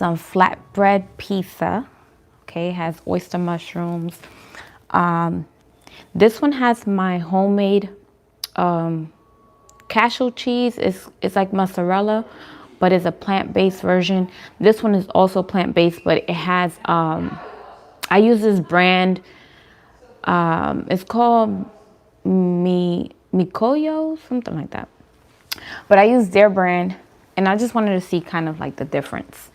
some flatbread pizza. Okay, it has oyster mushrooms. This one has my homemade cashew cheese. It's like mozzarella, but it's a plant-based version. This one is also plant-based, but it has I use this brand. It's called Mikoyo, something like that. But I use their brand, and I just wanted to see kind of like the difference.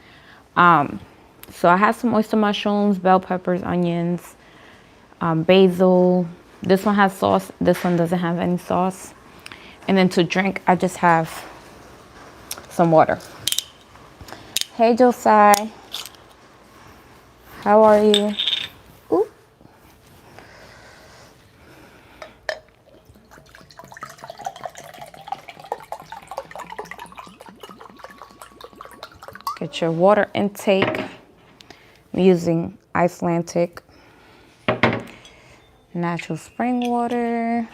So I have some oyster mushrooms, bell peppers, onions, basil. This one has sauce. This one doesn't have any sauce. And then to drink, I just have some water. Hey, Josiah. How are you? Ooh. Get your water intake. I'm using Icelandic natural spring water.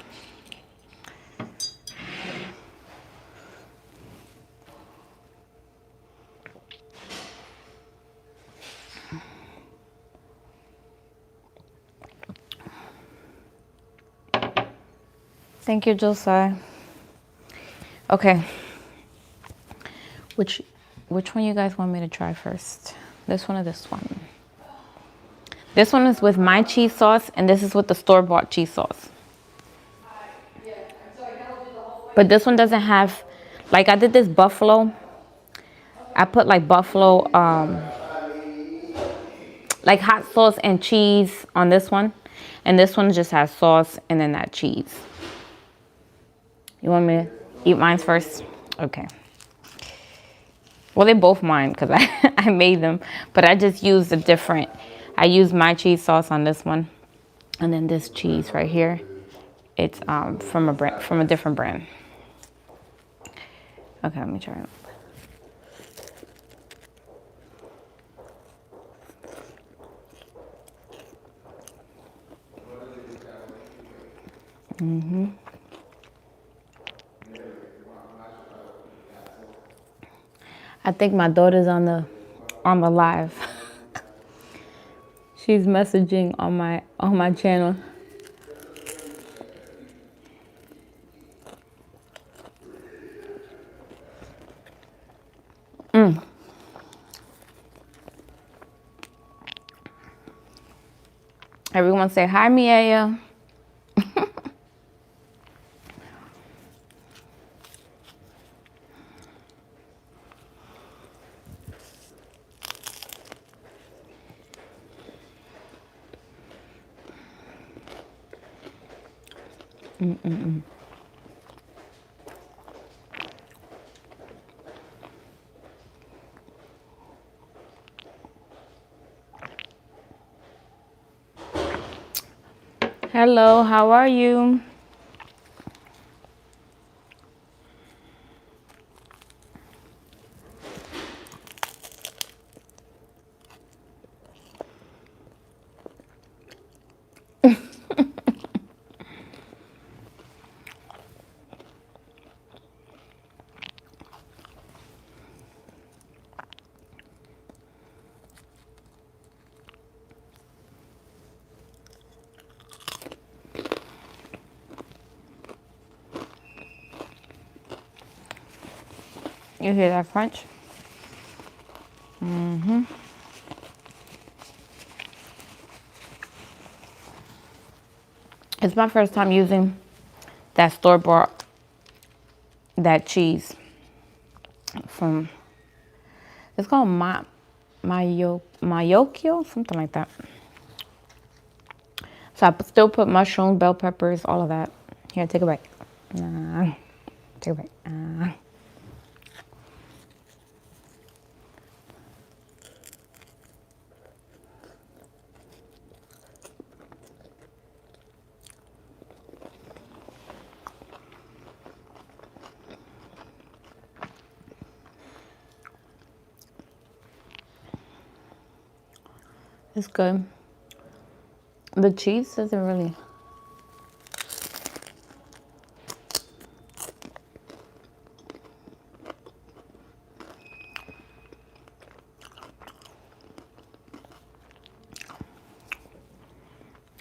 Thank you, Josiah. Okay. Which one you guys want me to try first? This one or this one? This one is with my cheese sauce, and this is with the store-bought cheese sauce. But this one doesn't have, like I did this buffalo. I put like buffalo, like hot sauce and cheese on this one. And this one just has sauce and then that cheese. You want me to eat mine first? Okay. Well, they're both mine because I made them. But I just used a different, I used my cheese sauce on this one. And then this cheese right here, it's from a different brand. Okay, let me try it. I think my daughter's on the live. She's messaging on my channel. Everyone say hi, Miaya. Hello, how are you? You hear that crunch? It's my first time using that store-bought, that cheese from, it's called Mayokyo, something like that. So I still put mushrooms, bell peppers, all of that. Here, take a bite. Take a bite. It's good. The cheese doesn't really.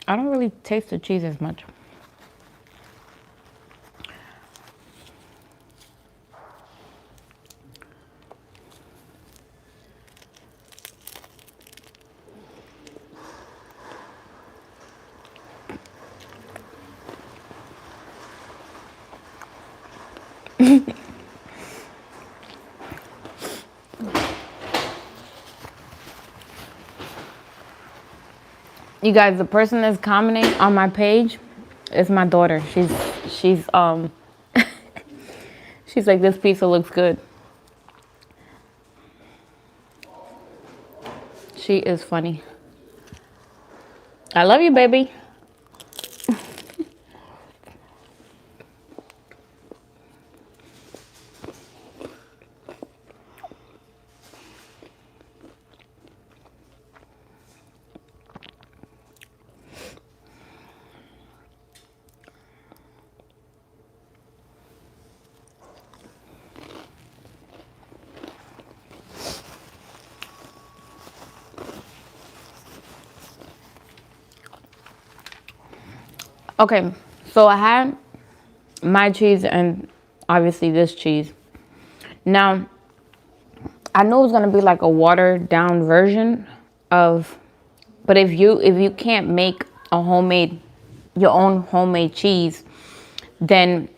I don't really taste the cheese as much. You guys, the person that's commenting on my page is my daughter. She's she's like, this pizza looks good. She is funny. I love you, baby. Okay, so I had my cheese and obviously this cheese. Now, I know it's gonna be like a watered down version of, but if you can't make your own homemade cheese, then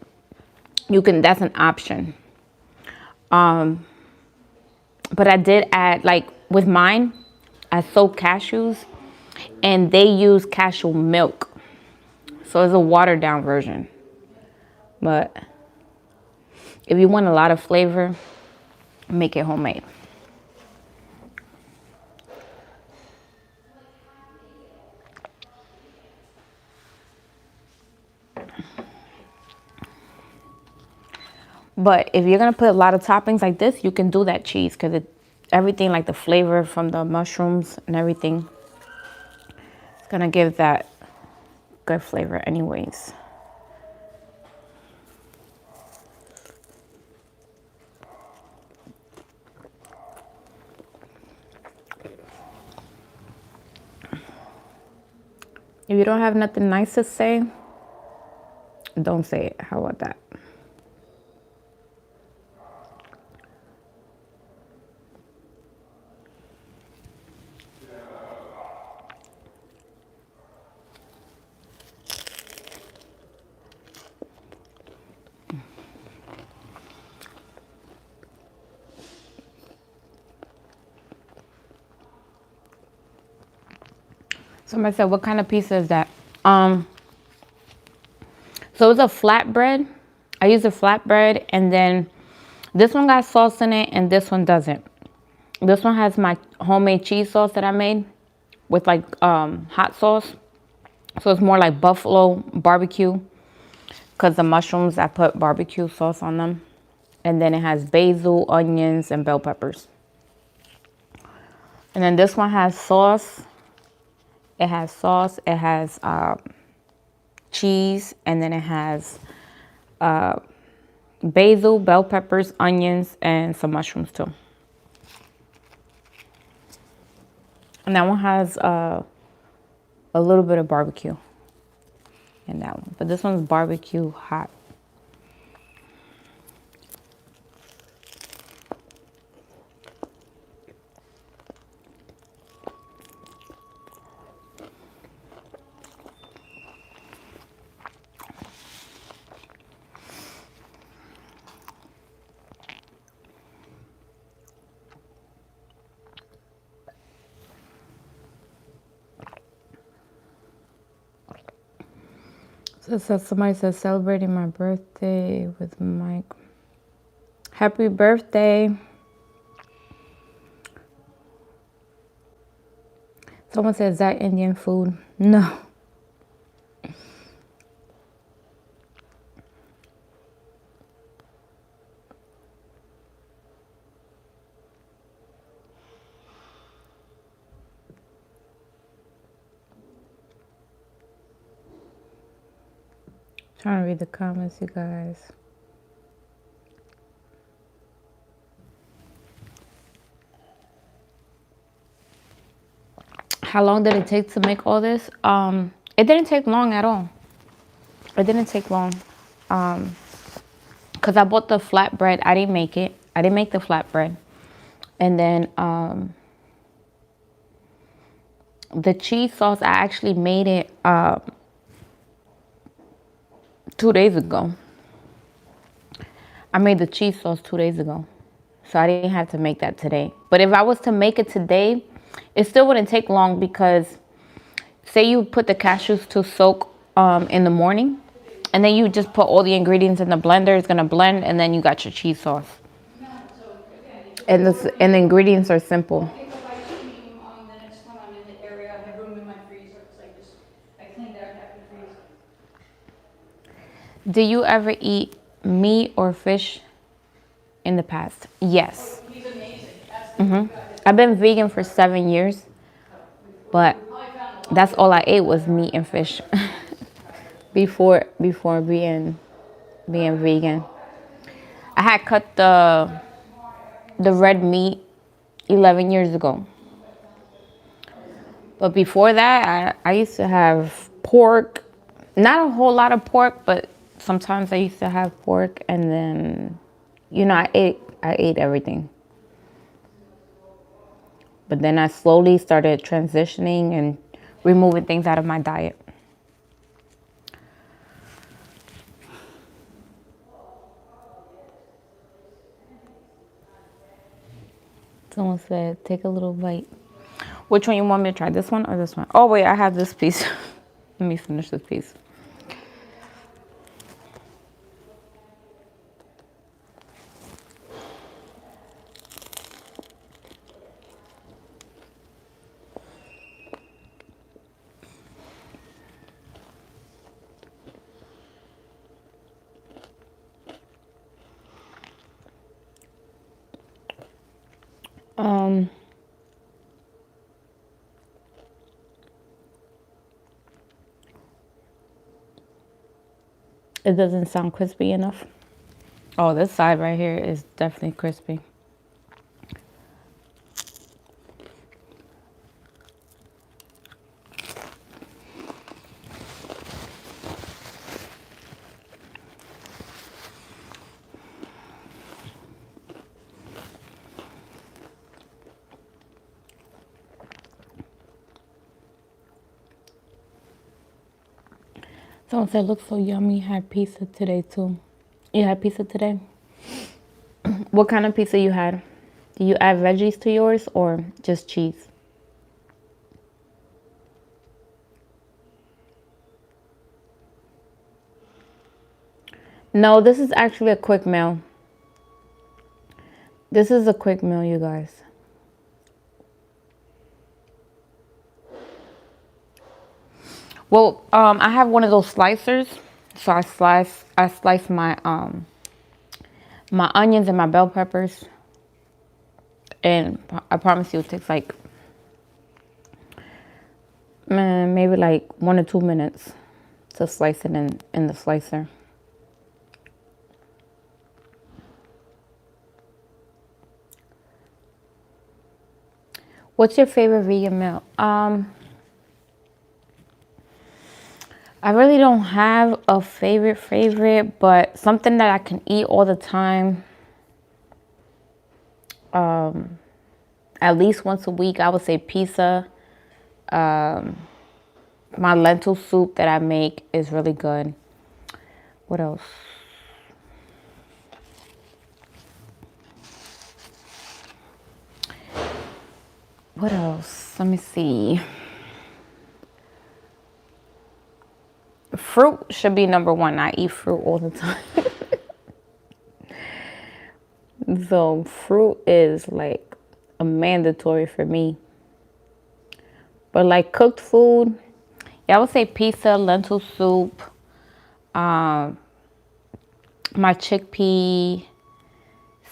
you can, that's an option. But I did add, like with mine, I soak cashews and they use cashew milk. So it's a watered down version. But if you want a lot of flavor, make it homemade. But if you're gonna put a lot of toppings like this, you can do that cheese because everything, like the flavor from the mushrooms and everything, it's gonna give that good flavor anyways. If you don't have nothing nice to say, don't say it. How about that? Somebody said, what kind of pizza is that? So it's a flatbread. I use a flatbread, and then this one got sauce in it and this one doesn't. This one has my homemade cheese sauce that I made with like hot sauce. So it's more like buffalo barbecue because the mushrooms, I put barbecue sauce on them. And then it has basil, onions, and bell peppers. And then this one has sauce. It has sauce, it has cheese, and then it has basil, bell peppers, onions, and some mushrooms too. And that one has a little bit of barbecue in that one. But this one's barbecue hot. So somebody says celebrating my birthday with Mike. Happy birthday. Someone says, is that Indian food? No. Trying to read the comments, you guys. How long did it take to make all this? It didn't take long at all. It didn't take long. Because I bought the flatbread. I didn't make it. I didn't make the flatbread. And then the cheese sauce, I actually made it 2 days ago. I made the cheese sauce 2 days ago. So I didn't have to make that today. But if I was to make it today, it still wouldn't take long because say you put the cashews to soak in the morning, and then you just put all the ingredients in the blender. It's gonna blend, and then you got your cheese sauce. And the ingredients are simple. Do you ever eat meat or fish in the past? Yes. I've been vegan for 7 years, but that's all I ate was meat and fish before being vegan. I had cut the red meat 11 years ago. But before that, I used to have pork. Not a whole lot of pork, but sometimes I used to have pork, and then, I ate everything. But then I slowly started transitioning and removing things out of my diet. Someone said, take a little bite. Which one you want me to try? This one or this one? Oh, wait, I have this piece. Let me finish this piece. It doesn't sound crispy enough. Oh, this side right here is definitely crispy. Someone said, looks so yummy. Had pizza today too. You had pizza today? What kind of pizza you had? Do you add veggies to yours or just cheese? No, this is actually a quick meal. This is a quick meal, you guys. Well, I have one of those slicers, so I slice my my onions and my bell peppers, and I promise you, it takes like maybe like 1 or 2 minutes to slice it in the slicer. What's your favorite vegan meal? I really don't have a favorite, but something that I can eat all the time. At least once a week, I would say pizza. My lentil soup that I make is really good. What else? What else? Let me see. Fruit should be number one. I eat fruit all the time. So fruit is like a mandatory for me. But like cooked food, yeah, I would say pizza, lentil soup, my chickpea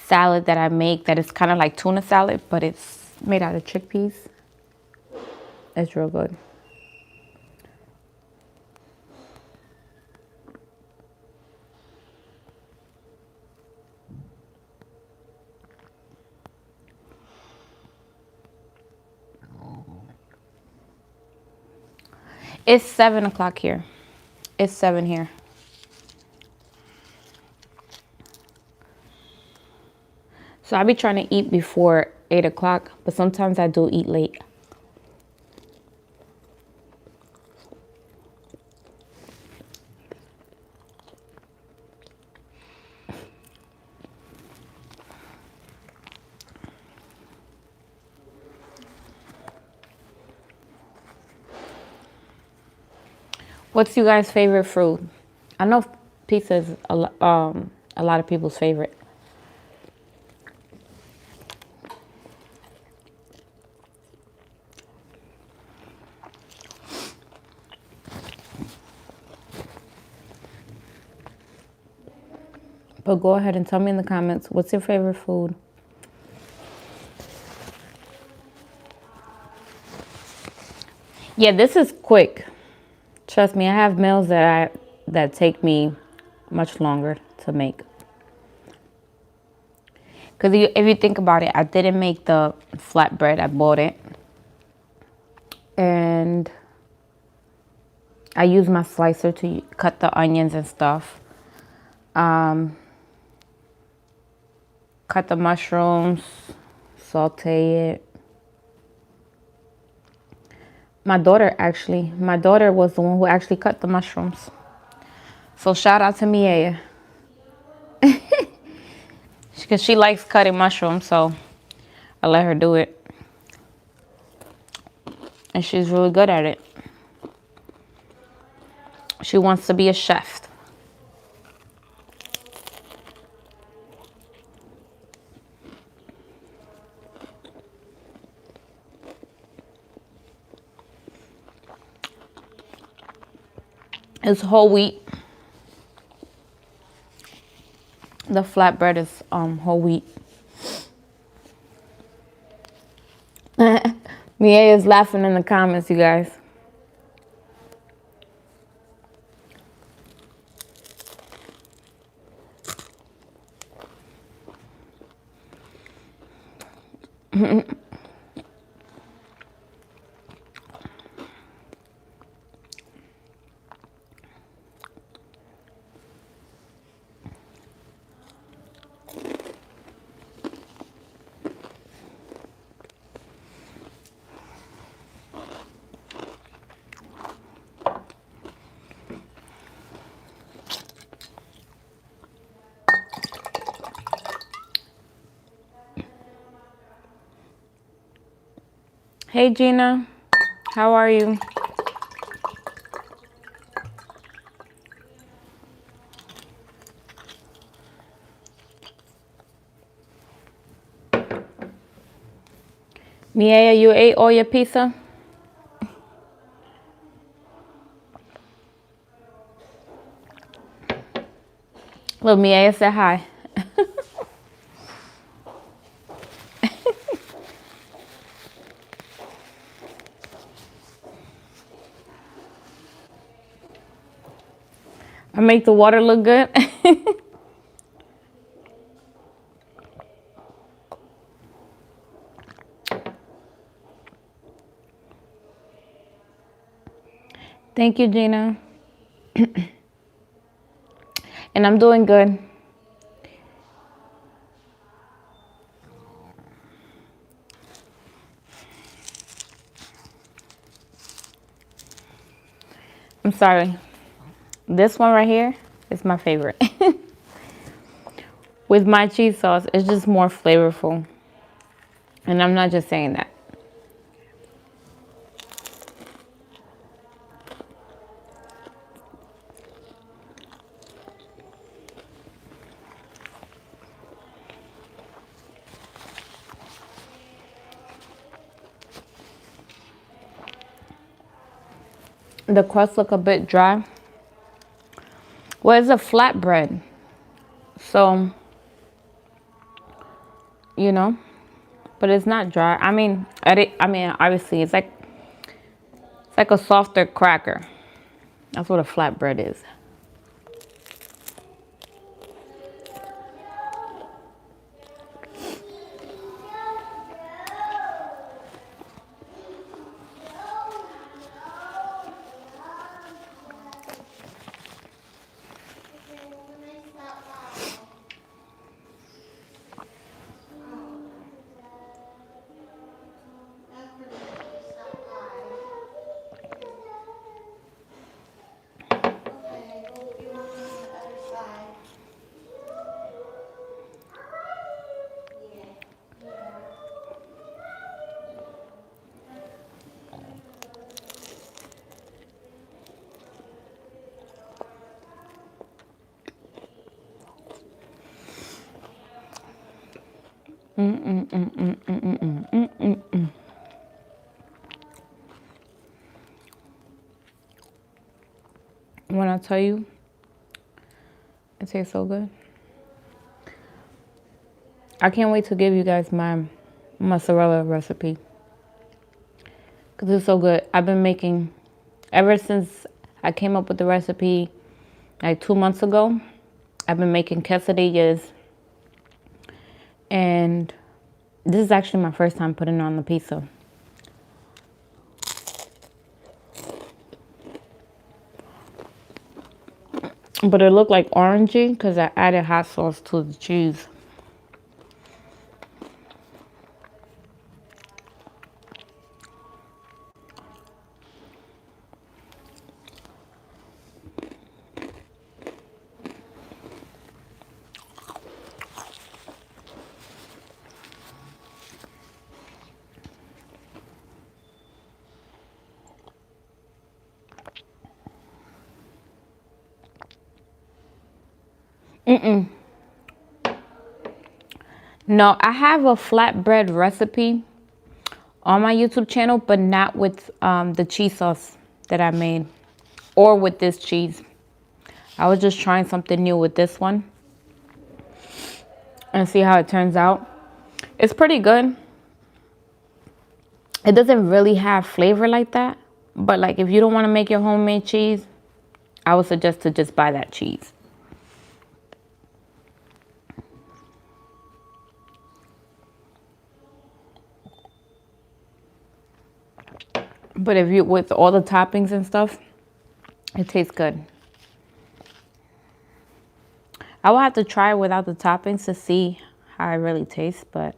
salad that I make that is kind of like tuna salad, but it's made out of chickpeas. It's real good. It's 7 o'clock here. It's 7 here. So I be trying to eat before 8 o'clock, but sometimes I do eat late. What's you guys' favorite food? I know pizza is a lot of people's favorite. But go ahead and tell me in the comments, what's your favorite food? Yeah, this is quick. Trust me, I have meals that take me much longer to make. Because if you think about it, I didn't make the flatbread. I bought it. And I used my slicer to cut the onions and stuff. Cut the mushrooms, saute it. My daughter was the one who actually cut the mushrooms. So shout out to Miea. Because she likes cutting mushrooms, so I let her do it. And she's really good at it. She wants to be a chef. It's whole wheat. The flatbread is whole wheat. Miea is laughing in the comments, you guys. Hey Gina, how are you? Miea, you ate all your pizza? Well, Miea said hi. I make the water look good. Thank you, Gina. And I'm doing good. I'm sorry. This one right here is my favorite. With my cheese sauce, it's just more flavorful. And I'm not just saying that. The crust look a bit dry. Well, it's a flatbread. So, you know, but it's not dry. I mean, obviously it's like a softer cracker. That's what a flatbread is. When I tell you, it tastes so good. I can't wait to give you guys my mozzarella recipe because it's so good. I've been making, ever since I came up with the recipe like 2 months ago, I've been making quesadillas, and this is actually my first time putting it on the pizza. But it looked like orangey because I added hot sauce to the cheese. No, I have a flatbread recipe on my YouTube channel, but not with the cheese sauce that I made or with this cheese. I was just trying something new with this one and see how it turns out. It's pretty good. It doesn't really have flavor like that, but like if you don't want to make your homemade cheese, I would suggest to just buy that cheese. But if you, with all the toppings and stuff, it tastes good. I will have to try it without the toppings to see how it really tastes, but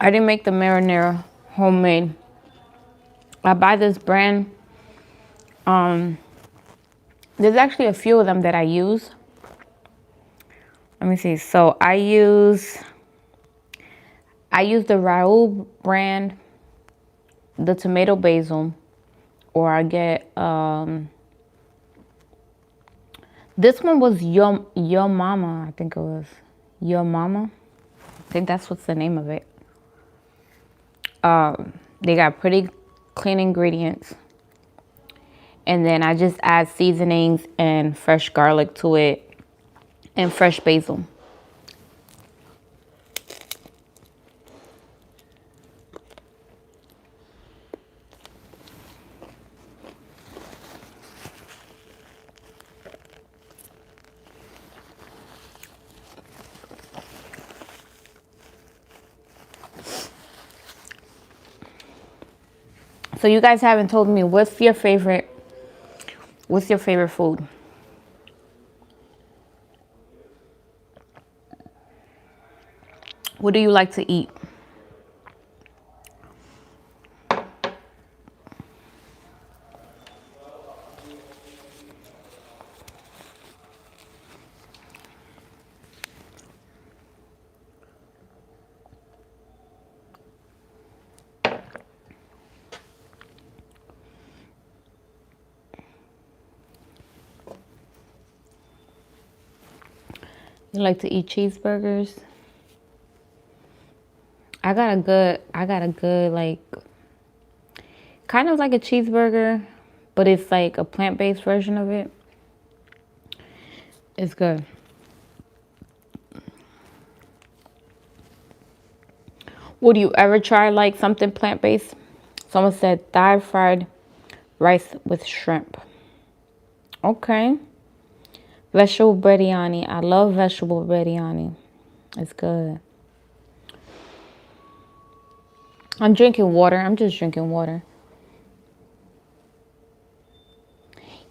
I didn't make the marinara homemade. I buy this brand. There's actually a few of them that I use. Let me see. So I use the Raoul brand, the tomato basil, or I get this one was Your Mama, I think it was Your Mama. I think that's what's the name of it. They got pretty clean ingredients. And then I just add seasonings and fresh garlic to it and fresh basil. So you guys haven't told me what's your favorite food? What do you like to eat? You like to eat cheeseburgers? I got a good like kind of like a cheeseburger, but it's like a plant-based version of it. It's good. Would you ever try like something plant-based? Someone said Thai fried rice with shrimp. Okay. Vegetable biryani. I love vegetable biryani. It's good. I'm drinking water. I'm just drinking water.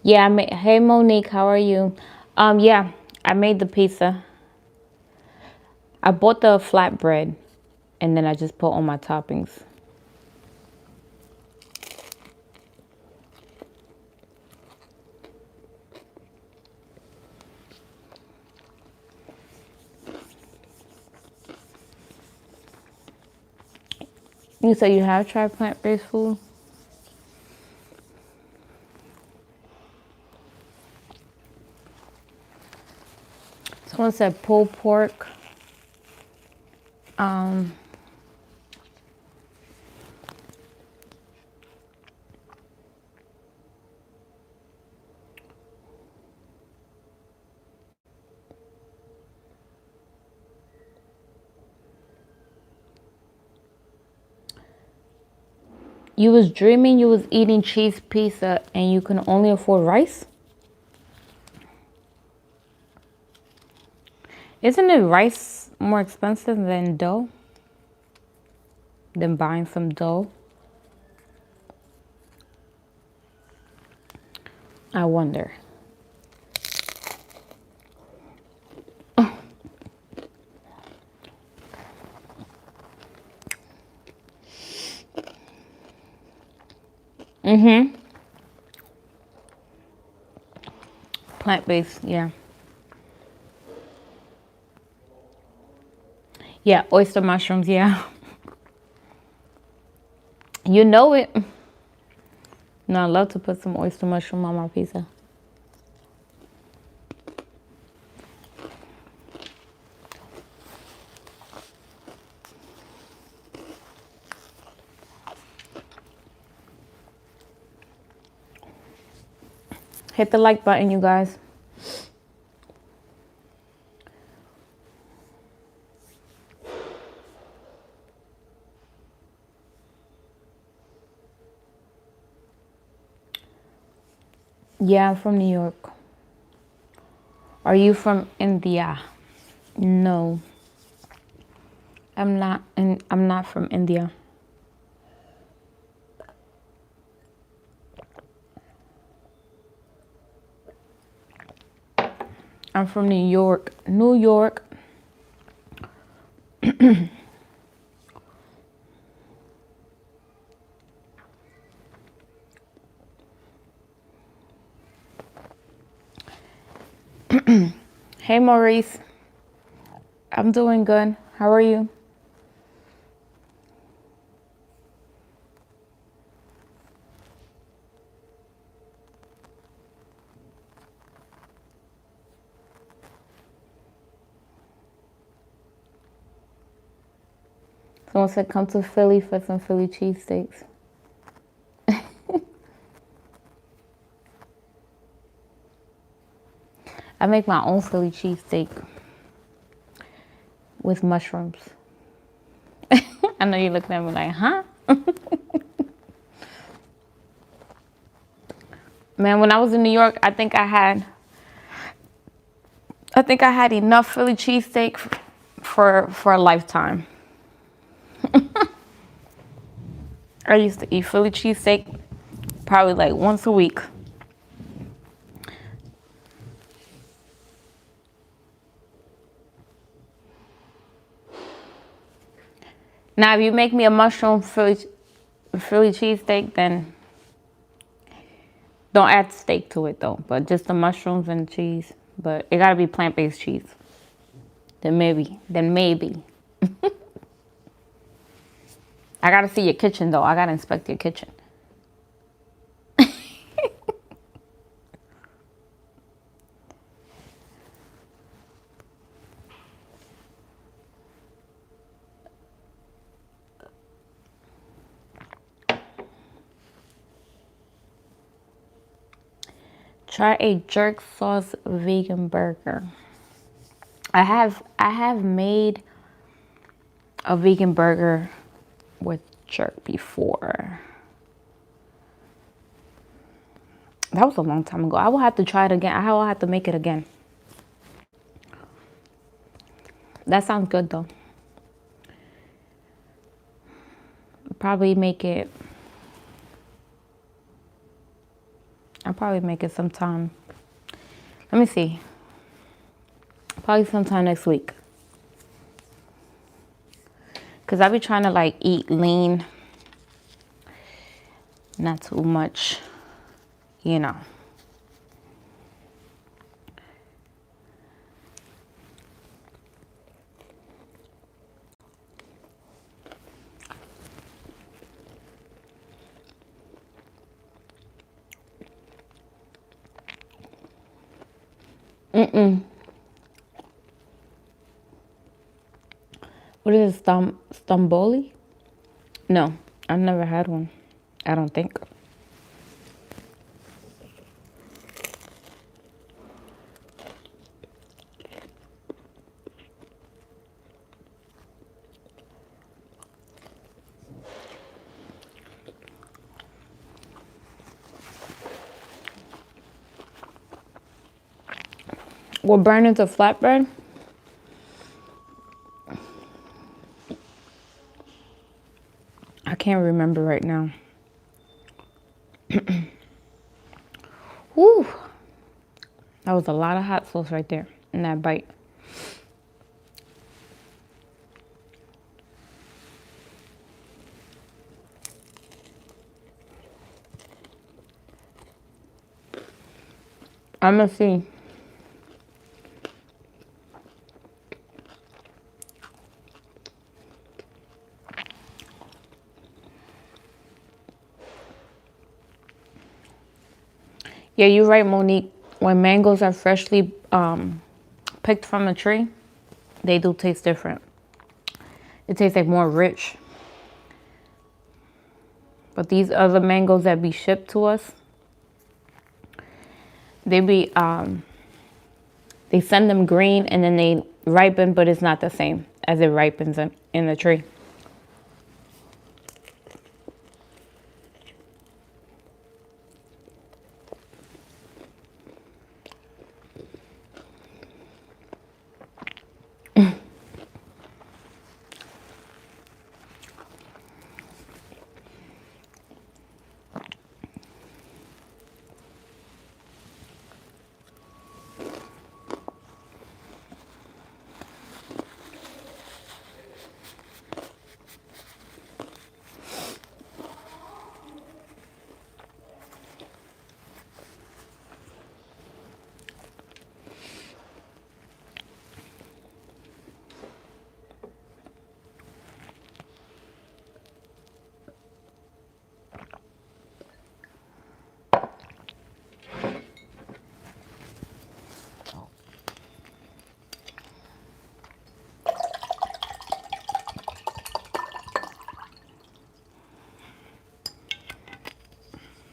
Yeah, I made. Hey Monique, how are you? Yeah, I made the pizza. I bought the flatbread, and then I just put all my toppings. You said you have tried plant-based food? Someone said pulled pork. Um, you was dreaming you was eating cheese pizza and you can only afford rice? Isn't it rice more expensive than dough? Than buying some dough? I wonder. Mm-hmm. Plant-based, yeah. Yeah, oyster mushrooms, yeah. You know it. No, I love to put some oyster mushroom on my pizza. Hit the like button, you guys. Yeah, I'm from New York. Are you from India? No, I'm not. I'm not from India. I'm from New York. New York. Hey, Maurice. I'm doing good. How are you? Someone said come to Philly for some Philly cheesesteaks. I make my own Philly cheesesteak with mushrooms. I know you're looking at me like, huh? Man, when I was in New York, I think I had enough Philly cheesesteak for a lifetime. I used to eat Philly cheesesteak probably like once a week. Now, if you make me a mushroom Philly cheesesteak, then don't add steak to it though, but just the mushrooms and cheese. But it gotta be plant-based cheese. Then maybe. I gotta see your kitchen though. I gotta inspect your kitchen. Try a jerk sauce vegan burger. I have made a vegan burger with jerk before. That was a long time ago. I will have to try it again. I will have to make it again. That sounds good though. Probably make it. I'll probably make it sometime. Let me see. Probably sometime next week. Because I be trying to like eat lean. Not too much, you know. What is it, Stromboli? No, I've never had one. I don't think. We'll burn into flatbread. I can't remember right now. Whew. That was a lot of hot sauce right there in that bite. I'm gonna see. Yeah, you're right, Monique. When mangoes are freshly picked from a tree, they do taste different. It tastes like more rich. But these other mangoes that be shipped to us, they be they send them green and then they ripen, but it's not the same as it ripens in the tree.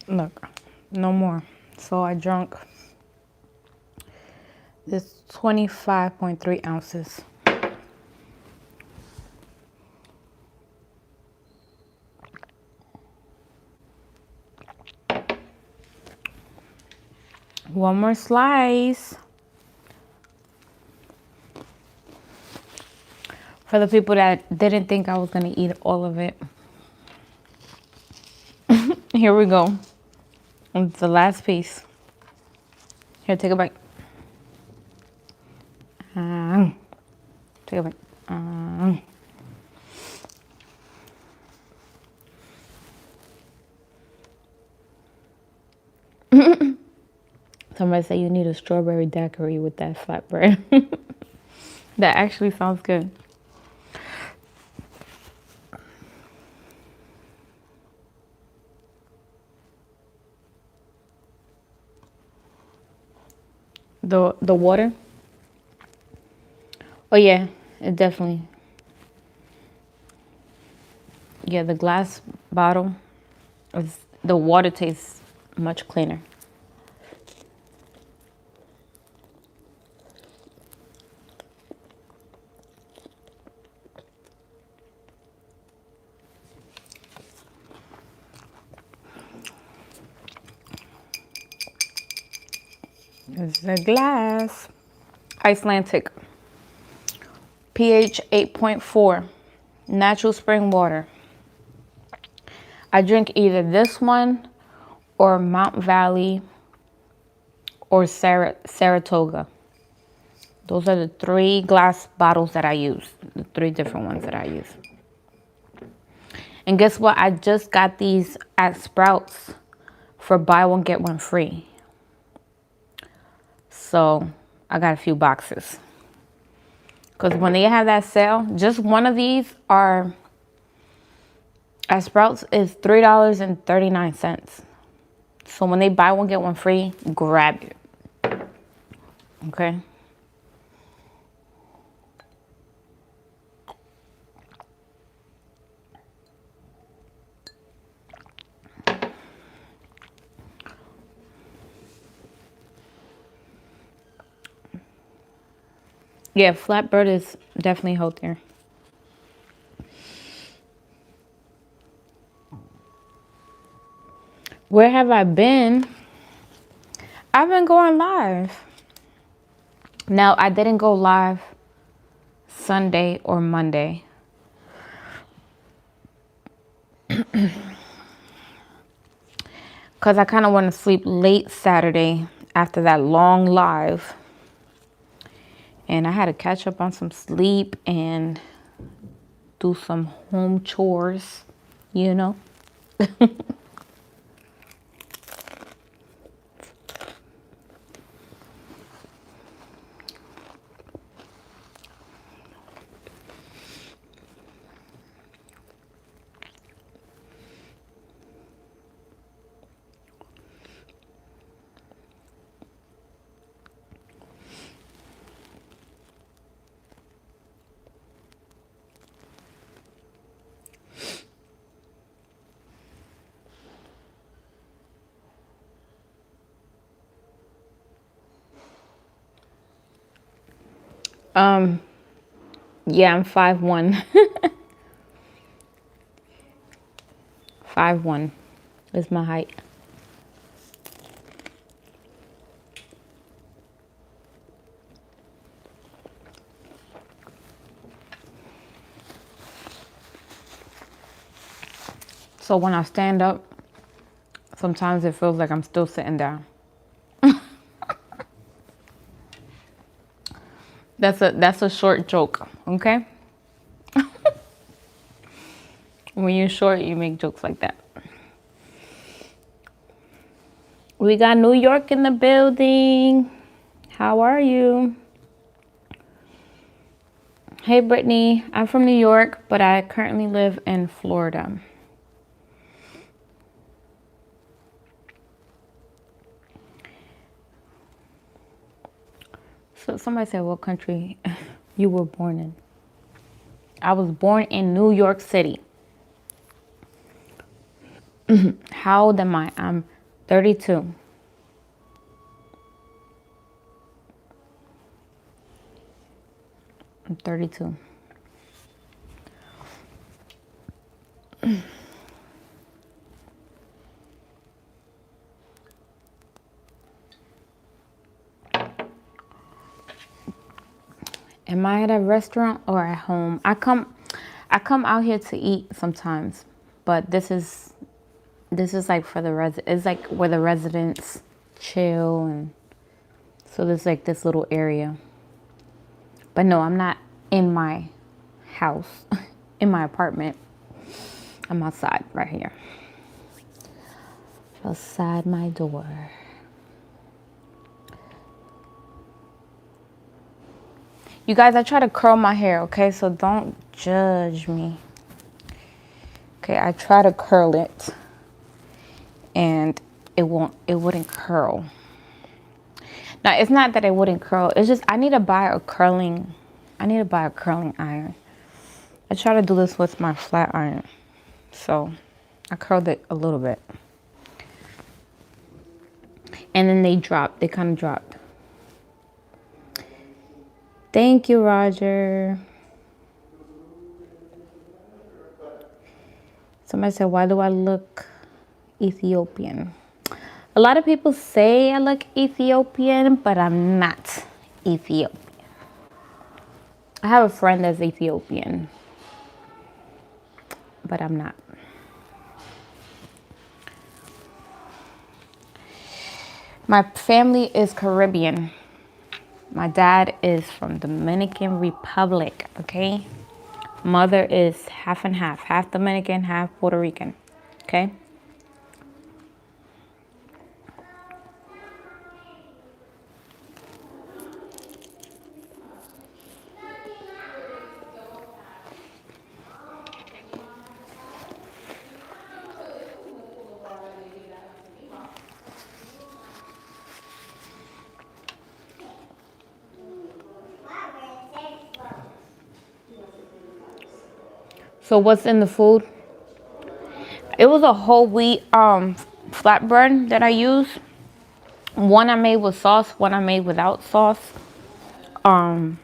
Look, no more. So I drank this 25.3 ounces. One more slice. For the people that didn't think I was gonna eat all of it. Here we go. It's the last piece. Here, take a bite. Take a bite. Somebody say you need a strawberry daiquiri with that flatbread. That actually sounds good. The water. Oh yeah, it definitely. Yeah, the glass bottle is the water tastes much cleaner. It's the glass. Icelandic. pH 8.4. Natural spring water. I drink either this one or Mount Valley or Saratoga. Those are the 3 glass bottles that I use. The 3 different ones that I use. And guess what? I just got these at Sprouts for buy one, get one free. So I got a few boxes. Because when they have that sale, just one of these are at Sprouts is $3.39. So when they buy one, get one free, grab it. Okay? Yeah, flatbread is definitely healthier. Where have I been? I've been going live. Now, I didn't go live Sunday or Monday. Because I kind of want to sleep late Saturday after that long live. And I had to catch up on some sleep and do some home chores, you know. Yeah, I'm 5'1". 5'1" is my height. So when I stand up, sometimes it feels like I'm still sitting down. That's a short joke, okay? When you're short, you make jokes like that. We got New York in the building. How are you? Hey, Brittany. I'm from New York, but I currently live in Florida. So somebody said what country you were born in. I was born in New York City. How old am I? I'm 32. I'm 32. Am I at a restaurant or at home? I come out here to eat sometimes, but this is like for the it's like where the residents chill, and so there's like this little area. But no, I'm not in my house, in my apartment. I'm outside right here. Outside my door. You guys, I try to curl my hair, okay? So don't judge me. Okay, I try to curl it and it wouldn't curl. Now, it's not that it wouldn't curl. It's just I need to buy a curling iron. I try to do this with my flat iron. So I curled it a little bit. And then they kind of dropped. Thank you, Roger. Somebody said, why do I look Ethiopian? A lot of people say I look Ethiopian, but I'm not Ethiopian. I have a friend that's Ethiopian, but I'm not. My family is Caribbean. My dad is from Dominican Republic, okay? Mother is half and half Dominican, half Puerto Rican, okay? So what's in the food? It was a whole wheat flatbread that I used. One I made with sauce, one I made without sauce. I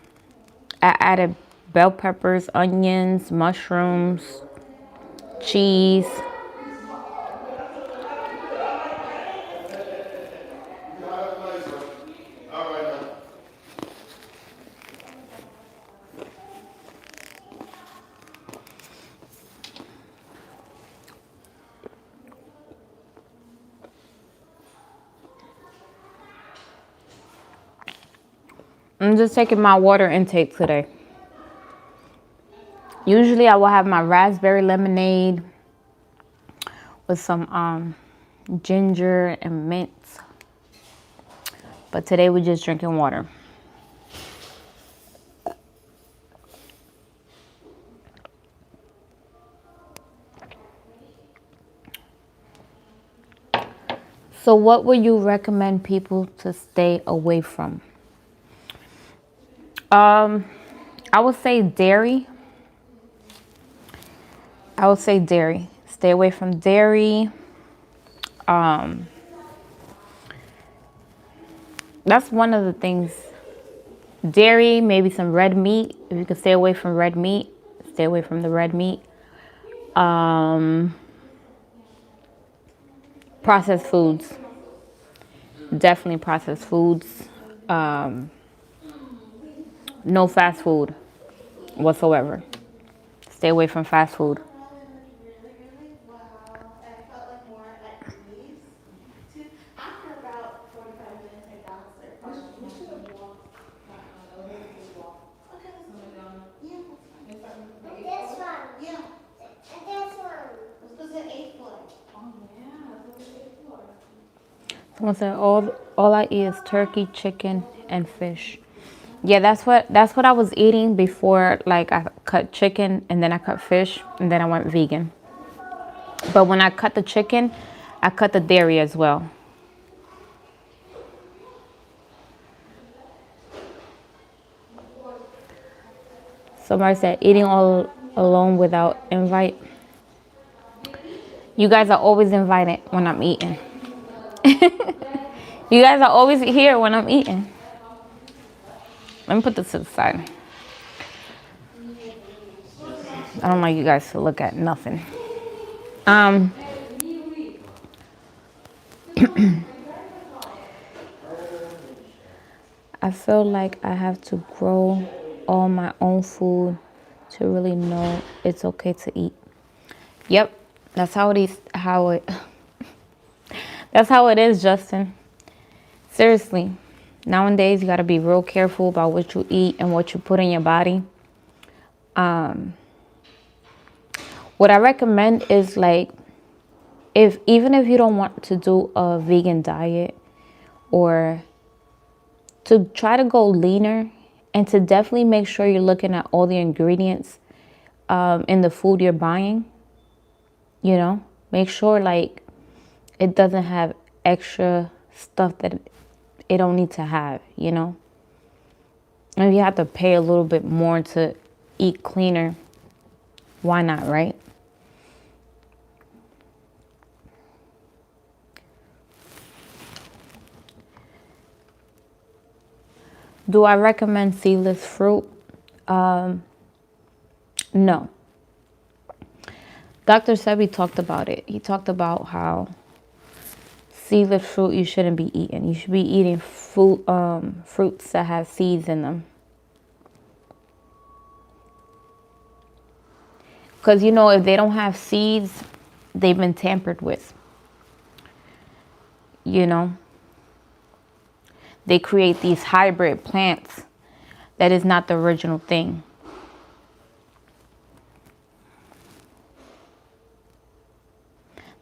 added bell peppers, onions, mushrooms, cheese. I'm just taking my water intake today. Usually I will have my raspberry lemonade with some ginger and mint. But today we're just drinking water. So what would you recommend people to stay away from? I would say dairy. Stay away from dairy. That's one of the things. Dairy, maybe some red meat. If you can stay away from red meat, stay away from the red meat. Processed foods. Definitely processed foods. No fast food whatsoever. Stay away from fast food. Someone said all I eat is turkey, chicken, and fish. Yeah, that's what I was eating before. Like I cut chicken and then I cut fish and then I went vegan. But when I cut the chicken, I cut the dairy as well. Somebody said eating all alone without invite. You guys are always invited when I'm eating. You guys are always here when I'm eating. Let me put this to the side. I don't like you guys to look at nothing. I feel like I have to grow all my own food to really know it's okay to eat. Yep, that's how it is. That's how it is, Justin. Seriously, nowadays you gotta be real careful about what you eat and what you put in your body. What I recommend is like, even if you don't want to do a vegan diet or to try to go leaner, and to definitely make sure you're looking at all the ingredients in the food you're buying. You know, make sure like it doesn't have extra stuff that it don't need to have, you know. And if you have to pay a little bit more to eat cleaner, why not, right? Do I recommend seedless fruit? No. Dr. Sebi talked about it. He talked about how seedless fruit you shouldn't be eating. You should be eating fruits that have seeds in them. Because, you know, if they don't have seeds, they've been tampered with. You know? they create these hybrid plants that is not the original thing.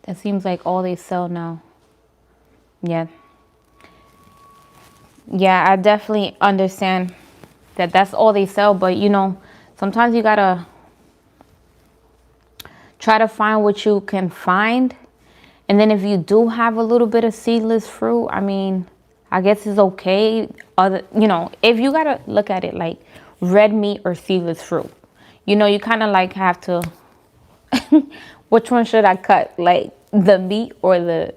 That seems like all they sell now. Yeah. Yeah, I definitely understand that that's all they sell. But, you know, sometimes you gotta try to find what you can find. And then if you do have a little bit of seedless fruit, I mean, I guess it's okay. You know, if you gotta look at it like red meat or seedless fruit, you know, you kind of like have to, which one should I cut? Like the meat or the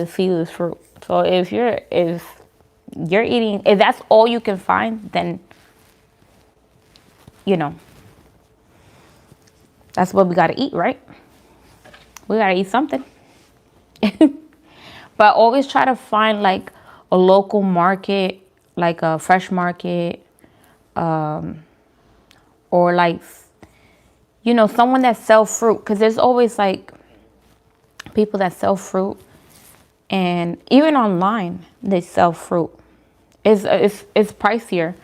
seedless fruit? So if you're eating, if that's all you can find, then, you know, that's what we gotta eat, right? We gotta eat something. But always try to find like a local market, like a fresh market, or like, you know, someone that sells fruit, because there's always like people that sell fruit, and even online they sell fruit. It's pricier,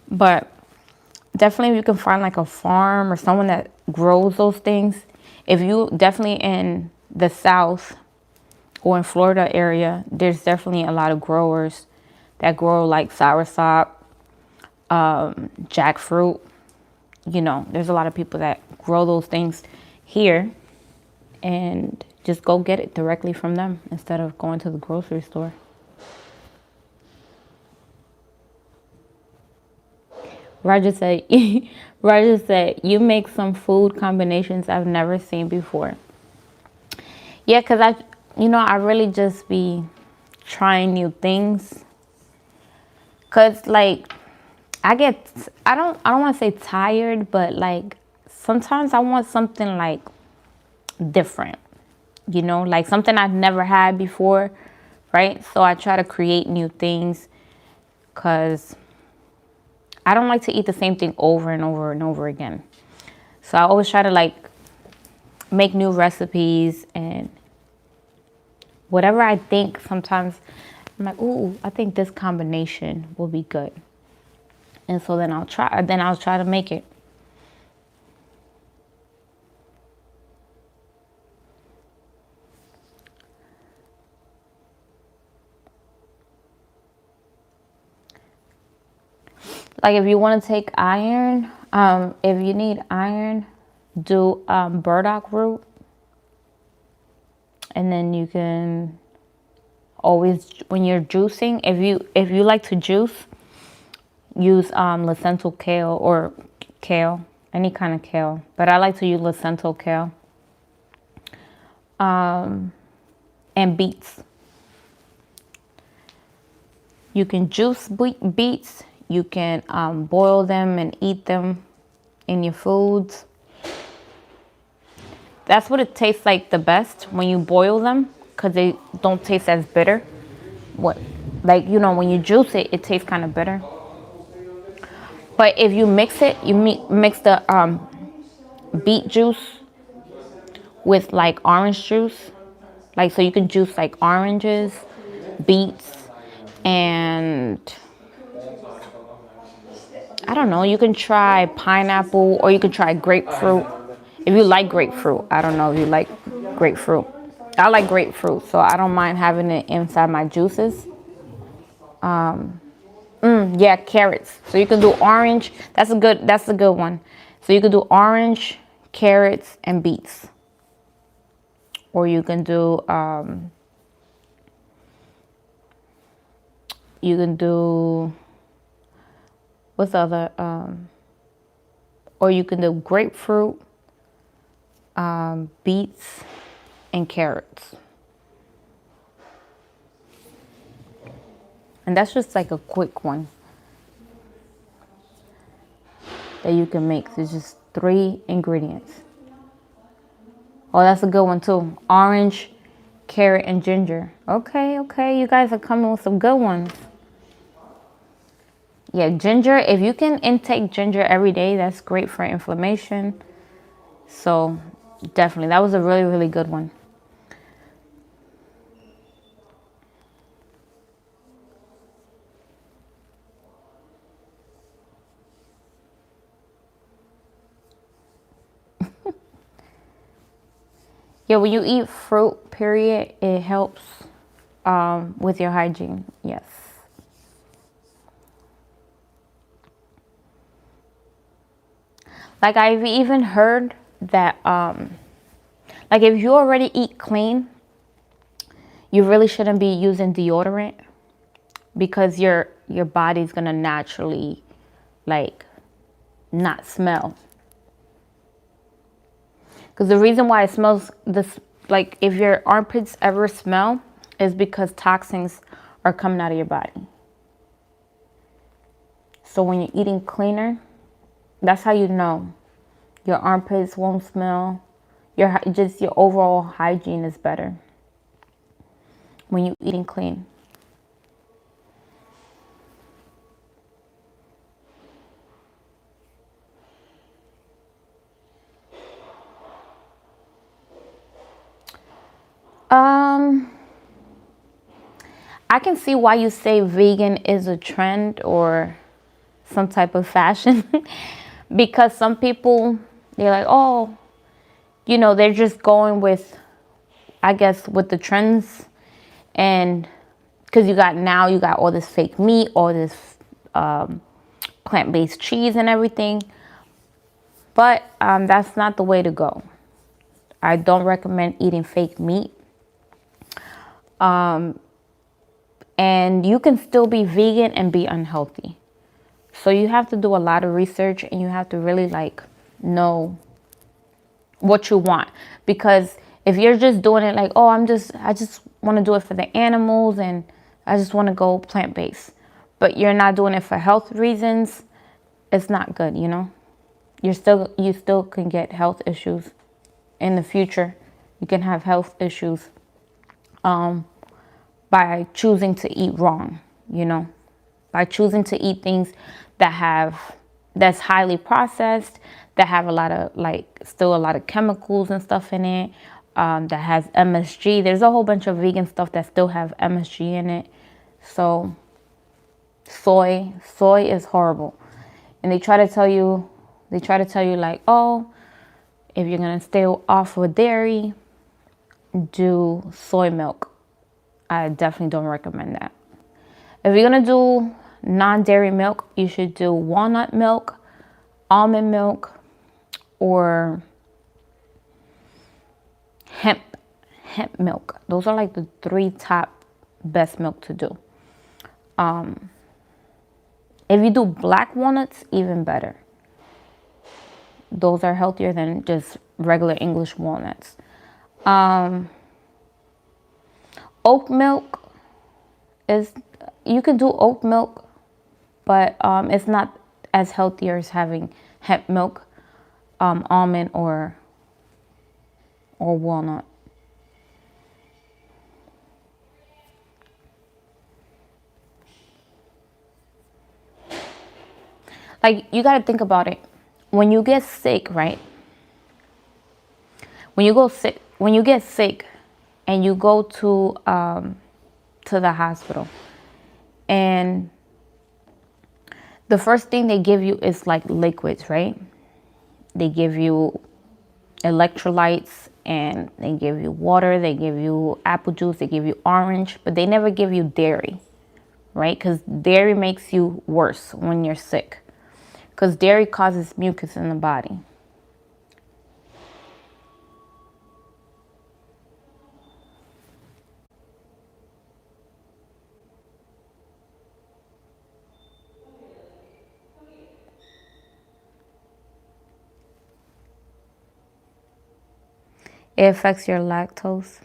but definitely you can find like a farm or someone that grows those things. If you definitely in the South or in Florida area, there's definitely a lot of growers that grow like soursop, jackfruit. You know, there's a lot of people that grow those things here, and just go get it directly from them instead of going to the grocery store. Roger said, Roger said, you make some food combinations I've never seen before. Yeah, because I really just be trying new things. Because, like, I don't want to say tired, but, like, sometimes I want something, like, different. You know, like something I've never had before, right? So I try to create new things because I don't like to eat the same thing over and over and over again. So I always try to like make new recipes, and whatever I think, sometimes I'm like, ooh, I think this combination will be good. And so then I'll try to make it. Like if you want to take iron, if you need iron, do burdock root. And then you can always, when you're juicing, if you like to juice, use placental kale or kale, any kind of kale. But I like to use placental kale. And beets. You can juice beets. You can boil them and eat them in your foods. That's what it tastes like the best when you boil them, because they don't taste as bitter. Like, you know, when you juice it, it tastes kind of bitter. But if you mix it, you mix the beet juice with like orange juice. Like, so you can juice like oranges, beets, and I don't know, you can try pineapple or you can try grapefruit. If you like grapefruit, I don't know if you like grapefruit. I like grapefruit, so I don't mind having it inside my juices. Yeah, carrots. So you can do orange. That's a good one. So you can do orange, carrots, and beets. Or you can do what's the other? Or you can do grapefruit, beets, and carrots. And that's just like a quick one that you can make. It's just 3 ingredients. Oh, that's a good one too. Orange, carrot, and ginger. Okay, you guys are coming with some good ones. Yeah, ginger, if you can intake ginger every day, that's great for inflammation. So definitely, that was a really, really good one. Yeah, when you eat fruit, period, it helps with your hygiene. Yes. Like I've even heard that like if you already eat clean, you really shouldn't be using deodorant because your body's gonna naturally like not smell. Because the reason why it smells this, like if your armpits ever smell, is because toxins are coming out of your body. So when you're eating cleaner, that's how you know your armpits won't smell. Your overall hygiene is better when you're eating clean. Um, I can see why you say vegan is a trend or some type of fashion because some people, they're like, oh, they're just going with, I guess, with the trends. And because you got all this fake meat, all this plant-based cheese and everything. But that's not the way to go. I don't recommend eating fake meat. And you can still be vegan and be unhealthy. So you have to do a lot of research and you have to really like know what you want. Because if you're just doing it like, oh, I just want to do it for the animals and I just want to go plant-based, but you're not doing it for health reasons, it's not good, you still can get health issues in the future. You can have health issues by choosing to eat wrong, by choosing to eat things that's highly processed, that have a lot of still a lot of chemicals and stuff in it, that has MSG. There's a whole bunch of vegan stuff that still have MSG in it. So soy is horrible. And they try to tell you like, oh, if you're gonna stay off of dairy, do soy milk. I definitely don't recommend that. If you're gonna do non-dairy milk, you should do walnut milk, almond milk, or hemp milk. Those are like the 3 top best milk to do. If you do black walnuts, even better. Those are healthier than just regular English walnuts. Oat milk you can do oat milk, but it's not as healthy as having hemp milk, almond or walnut. Like, you got to think about it. When you get sick, right? When you get sick and you go to the hospital, and the first thing they give you is like liquids, right? They give you electrolytes and they give you water, they give you apple juice, they give you orange, but they never give you dairy, right? Because dairy makes you worse when you're sick, because dairy causes mucus in the body. It affects your lactose.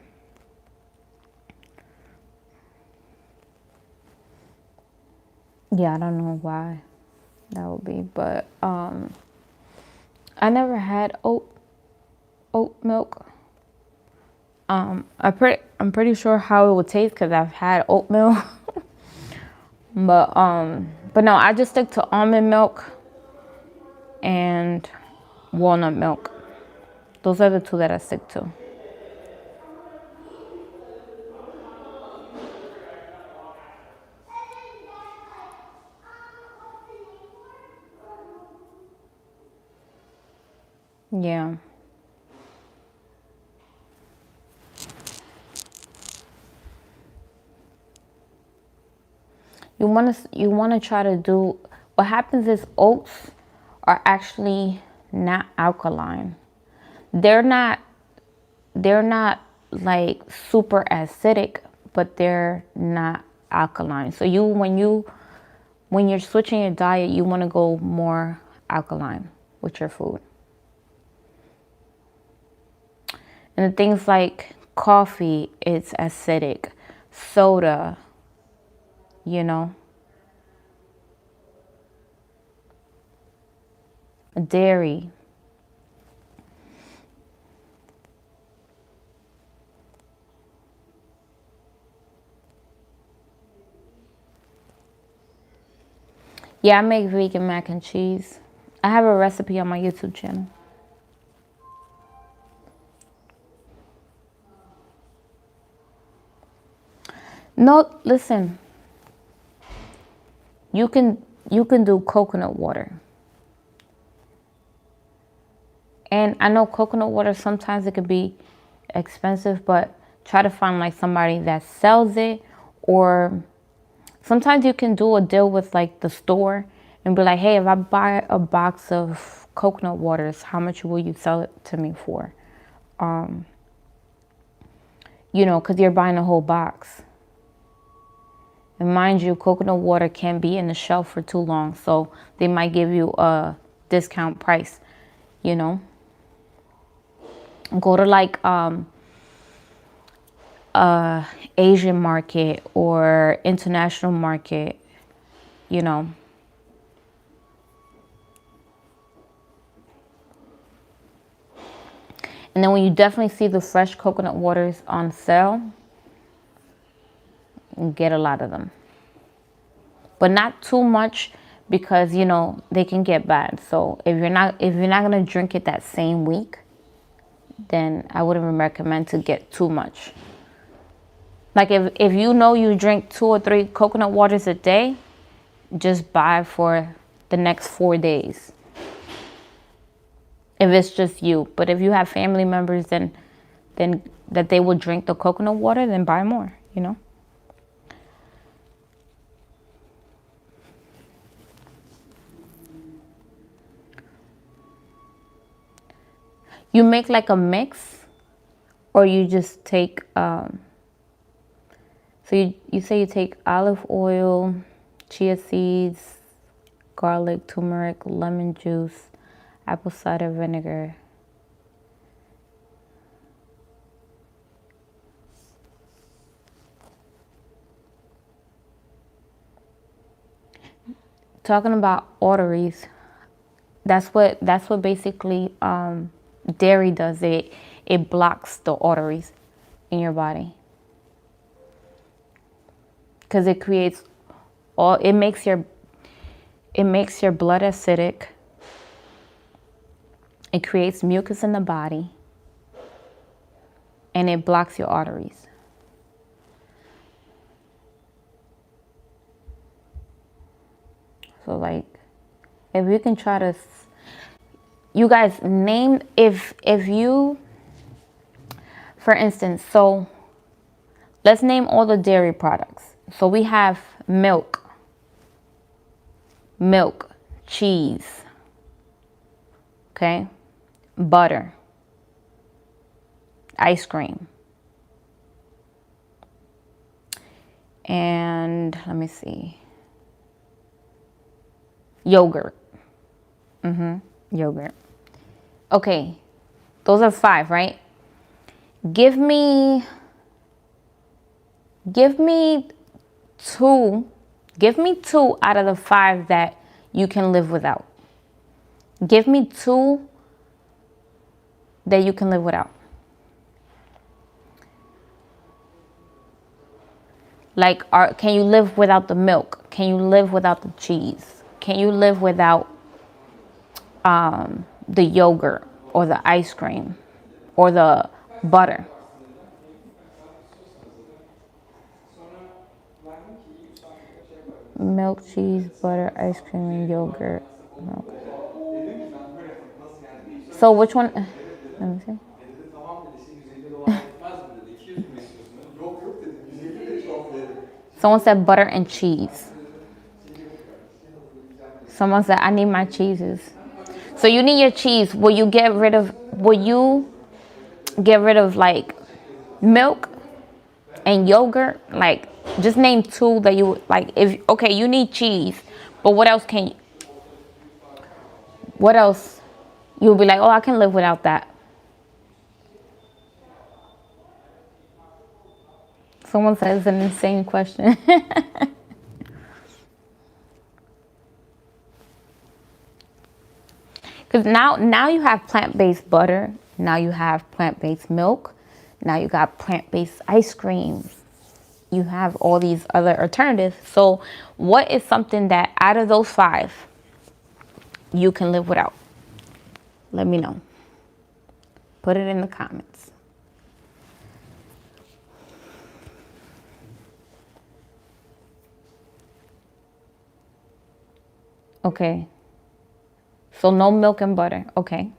Yeah, I don't know why that would be, but I never had oat milk. I'm pretty sure how it would taste because I've had oatmeal. But no, I just stick to almond milk and walnut milk. Those are the 2 that I stick to. Yeah. You want to try to do, what happens is oats are actually not alkaline. They're not they're not like super acidic, but they're not alkaline. So when you're switching your diet, you want to go more alkaline with your food. And things like coffee, it's acidic. Soda, you know, dairy. Yeah, I make vegan mac and cheese. I have a recipe on my YouTube channel. No, listen. You can you can do coconut water. And I know coconut water sometimes it can be expensive, but try to find like somebody that sells it, or sometimes you can do a deal with like the store and be like, hey, if I buy a box of coconut waters, how much will you sell it to me for? Because you're buying a whole box. And mind you, coconut water can be in the shelf for too long, so they might give you a discount price, you know. Go to like Asian market or international market, you know. And then when you definitely see the fresh coconut waters on sale, get a lot of them. But not too much, because they can get bad. So if you're not gonna drink it that same week, then I wouldn't recommend to get too much. Like if you drink 2 or 3 coconut waters a day, just buy for the next 4 days. If it's just you. But if you have family members, then that they will drink the coconut water, then buy more. You make like a mix, or you just take so you say you take olive oil, chia seeds, garlic, turmeric, lemon juice, apple cider vinegar. Talking about arteries, that's what basically dairy does. It blocks the arteries in your body, because it makes your blood acidic. It creates mucus in the body, and it blocks your arteries. So like, if you can try to, you guys name, if you, for instance, so let's name all the dairy products. So we have milk, cheese, okay, butter, ice cream, and let me see, yogurt. Yogurt. Okay, those are 5, right? Give me 2. Give me 2 out of the 5 that you can live without. Give me 2 that you can live without. Like, can you live without the milk? Can you live without the cheese? Can you live without the yogurt or the ice cream or the butter? Milk, cheese, butter, ice cream, and yogurt. Milk. So which one? Let me see. Someone said butter and cheese. Someone said, I need my cheeses. So you need your cheese. Will you get rid of like milk and yogurt? Like, just name two that you like. If okay, you need cheese, but what else what else you'll be like, oh, I can live without that? Someone says it's an insane question. Because now you have plant-based butter. Now you have plant-based milk. Now you got plant-based ice cream. You have all these other alternatives. So what is something that out of those 5 you can live without? Let me know. Put it in the comments. Okay. So no milk and butter. Okay.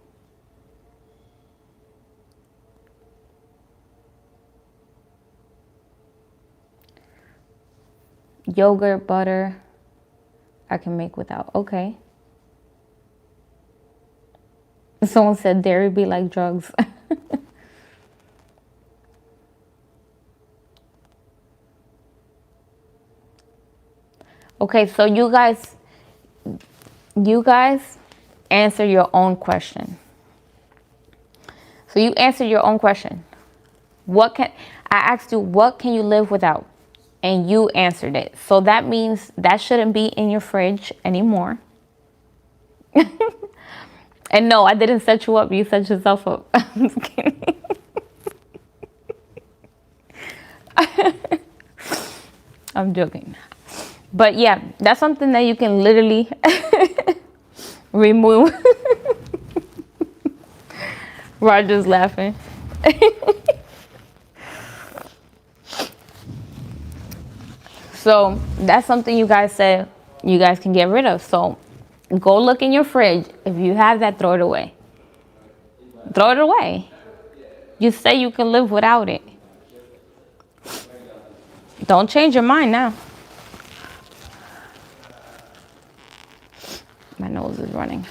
Yogurt, butter, I can make without. Okay. Someone said dairy be like drugs. Okay, so you guys answer your own question. So you answer your own question. I asked you, what can you live without? And you answered it. So that means that shouldn't be in your fridge anymore. And no, I didn't set you up. You set yourself up. I'm just kidding. I'm joking. But yeah, that's something that you can literally remove. Roger's laughing. So that's something you guys said you guys can get rid of. So go look in your fridge. If you have that, throw it away. Throw it away. You say you can live without it. Don't change your mind now. My nose is running.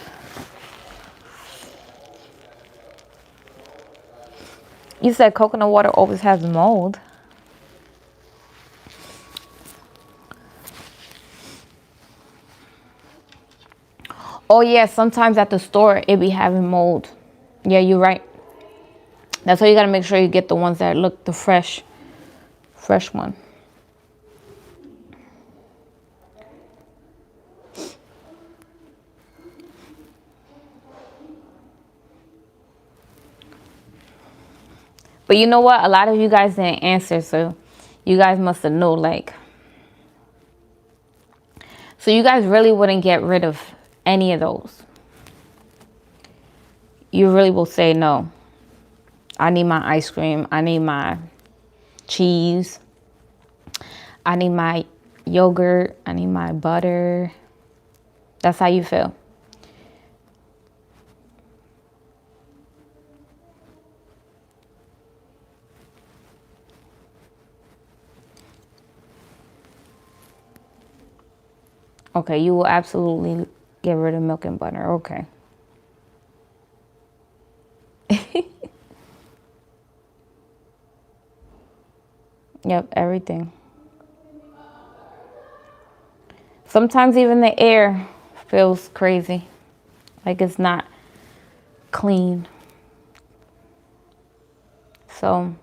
You said coconut water always has mold. Oh yeah, sometimes at the store it be having mold. Yeah, you're right. That's why you gotta make sure you get the ones that look the fresh one. But you know what? A lot of you guys didn't answer, so you guys must have known, like. So you guys really wouldn't get rid of any of those. You really will say, no, I need my ice cream. I need my cheese. I need my yogurt. I need my butter. That's how you feel. Okay, you will absolutely get rid of milk and butter. Okay. Yep, everything. Sometimes even the air feels crazy. Like it's not clean. So,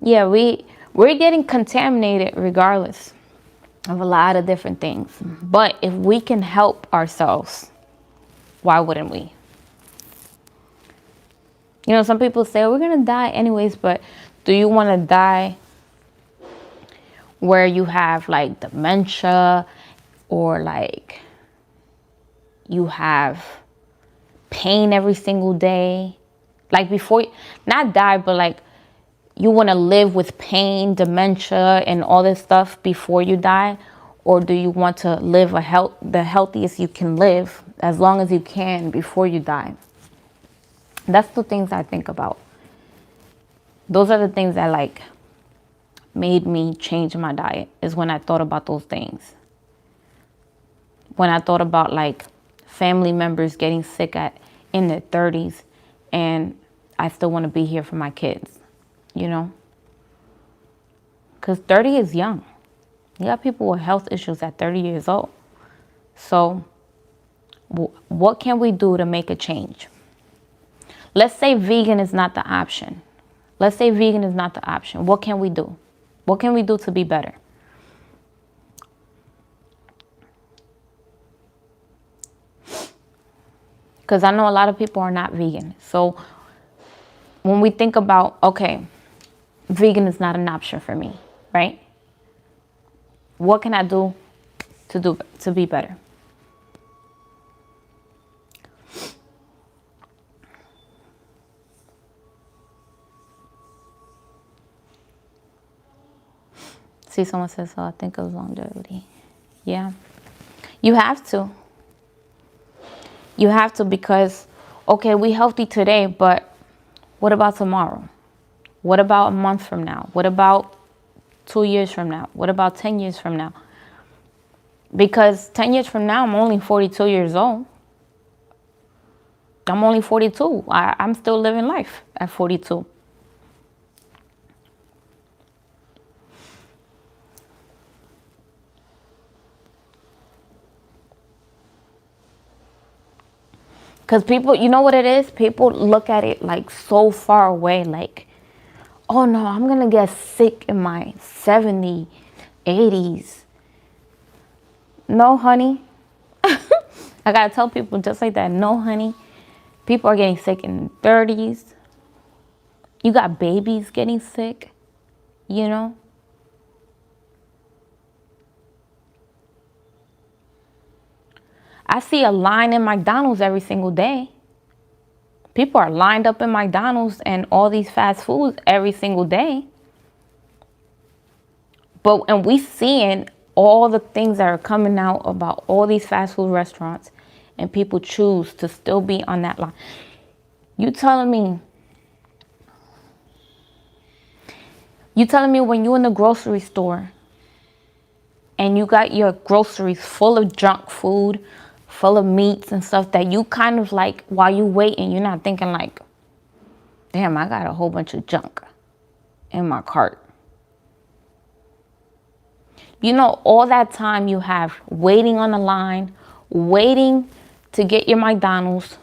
yeah, we're getting contaminated regardless of a lot of different things. But if we can help ourselves, why wouldn't we? You know, some people say, oh, we're going to die anyways, but do you want to die where you have like dementia or like you have pain every single day? Like before, not die, but like you want to live with pain, dementia, and all this stuff before you die? Or do you want to live the healthiest you can live as long as you can before you die? That's the things I think about. Those are the things that like made me change my diet, is when I thought about those things. when I thought about like family members getting sick in their 30s, and I still want to be here for my kids, you know? Because 30 is young. You got people with health issues at 30 years old. So what can we do to make a change? Let's say vegan is not the option. Let's say vegan is not the option. What can we do? What can we do to be better? Because I know a lot of people are not vegan. So when we think about, okay, vegan is not an option for me, right? What can I do to be better? See, someone says, oh, I think it was longevity. Yeah. You have to. You have to, because, okay, we healthy today, but what about tomorrow? What about a month from now? What about 2 years from now? What about 10 years from now? Because 10 years from now, I'm only 42 years old. I'm only 42. I'm still living life at 42. Because people, you know what it is? People look at it like so far away, like, oh no, I'm going to get sick in my 70s, 80s. No, honey. I got to tell people just like that. No, honey. People are getting sick in 30s. You got babies getting sick, you know? I see a line in McDonald's every single day. People are lined up in McDonald's and all these fast foods every single day. And we seeing all the things that are coming out about all these fast food restaurants, and people choose to still be on that line. You telling me when you're in the grocery store and you got your groceries full of junk food, full of meats and stuff, that you kind of like, while you waiting, you're not thinking like, damn, I got a whole bunch of junk in my cart. You know, all that time you have waiting on the line, waiting to get your McDonald's,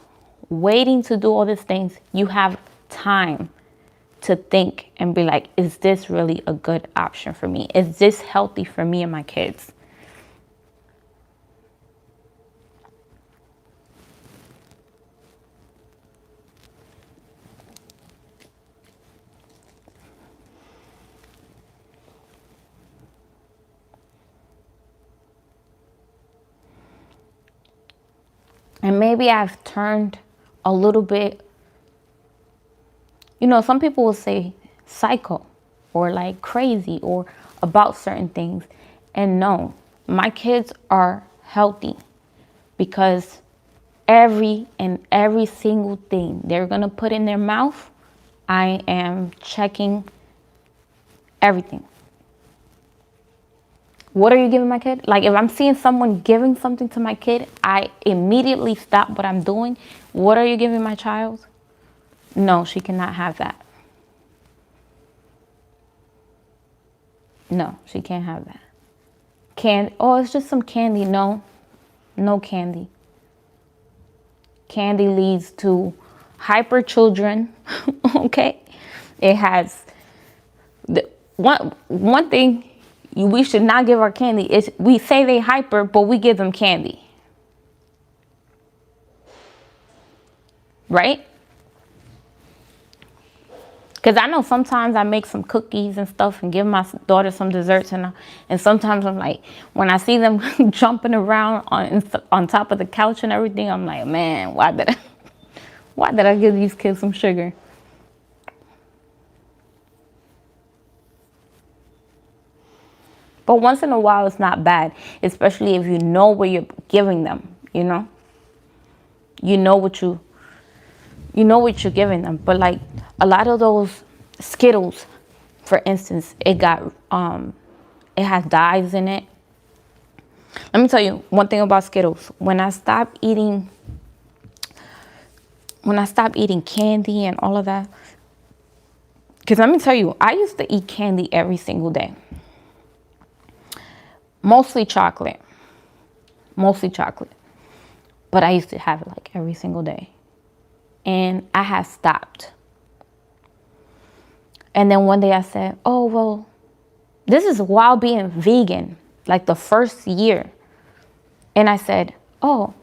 waiting to do all these things, you have time to think and be like, is this really a good option for me? Is this healthy for me and my kids? And maybe I've turned a little bit, you know, some people will say psycho or like crazy or about certain things. And no, my kids are healthy because every single thing they're going to put in their mouth, I am checking everything. What are you giving my kid? Like if I'm seeing someone giving something to my kid, I immediately stop what I'm doing. What are you giving my child? No, she cannot have that. No, she can't have that. Oh, it's just some candy. No candy. Candy leads to hyper children. Okay? It has one thing we should not give our candy is we say they hyper, but we give them candy. Right? Because I know sometimes I make some cookies and stuff and give my daughter some desserts. And sometimes I'm like, when I see them jumping around on top of the couch and everything, I'm like, man, why did I give these kids some sugar? But once in a while, it's not bad, especially if you know what you're giving them, you know? You know what you're giving them. But like a lot of those Skittles, for instance, it has dyes in it. Let me tell you one thing about Skittles. When I stopped eating candy and all of that, because let me tell you, I used to eat candy every single day. Mostly chocolate. But I used to have it like every single day. And I had stopped. And then one day I said, oh, well, this is while being vegan, like the first year. And I said, oh,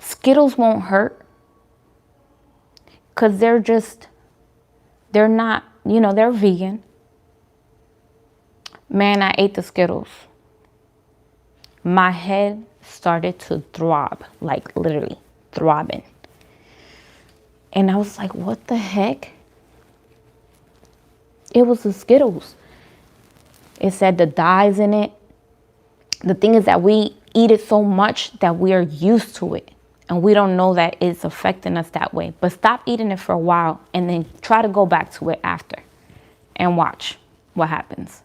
Skittles won't hurt. Because they're not, they're vegan. Man, I ate the Skittles. My head started to throb, like literally throbbing. And I was like, what the heck? It was the Skittles. It said the dyes in it. The thing is that we eat it so much that we are used to it. And we don't know that it's affecting us that way. But stop eating it for a while and then try to go back to it after. And watch what happens.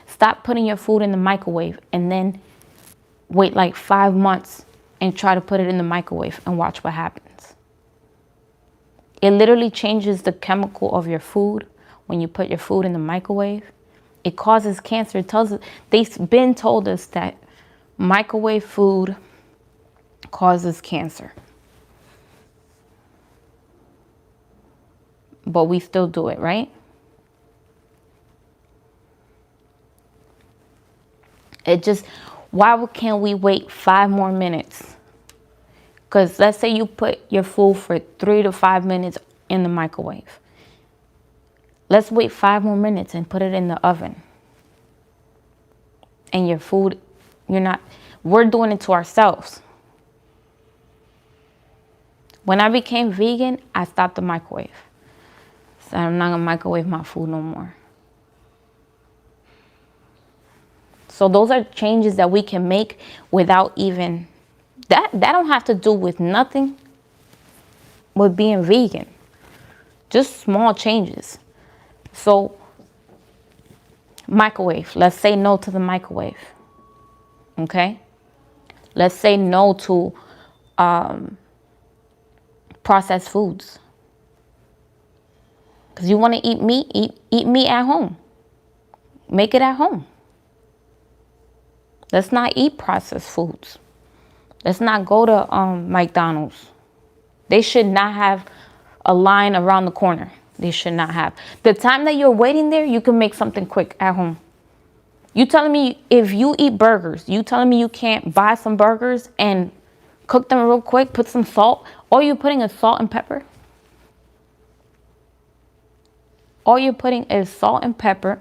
Stop putting your food in the microwave and then wait like 5 months and try to put it in the microwave and watch what happens. It literally changes the chemical of your food when you put your food in the microwave. It causes cancer. It tells us, they've been told us that microwave food causes cancer. But we still do it, right? Why can't we wait 5 more minutes? Because let's say you put your food for 3 to 5 minutes in the microwave. Let's wait 5 more minutes and put it in the oven. And your food, we're doing it to ourselves. When I became vegan, I stopped the microwave. So I'm not gonna microwave my food no more. So those are changes that we can make without even, that don't have to do with nothing with being vegan. Just small changes. So microwave, let's say no to the microwave. Okay? Let's say no to processed foods. Because you want to eat meat, eat meat at home. Make it at home. Let's not eat processed foods. Let's not go to McDonald's. They should not have a line around the corner. They should not have. The time that you're waiting there, you can make something quick at home. You telling me if you eat burgers, you telling me you can't buy some burgers and cook them real quick, put some salt? All you're putting is salt and pepper. All you're putting is salt and pepper,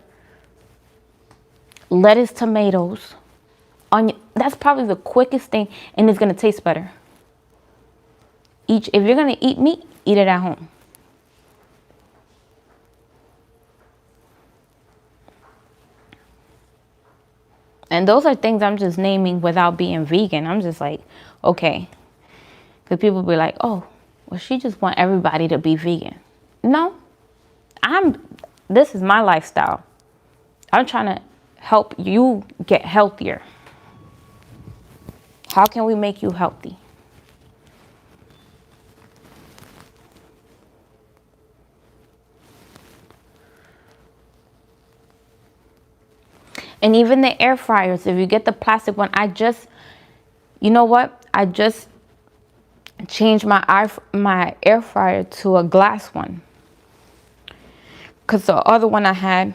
lettuce, tomatoes, onion. That's probably the quickest thing, and it's gonna taste better. If you're gonna eat meat, eat it at home. And those are things I'm just naming without being vegan. I'm just like, okay. Because people be like, oh, well, she just want everybody to be vegan. No, this is my lifestyle. I'm trying to help you get healthier. How can we make you healthy? And even the air fryers, if you get the plastic one, you know what? I just changed my air fryer to a glass one. Because the other one I had,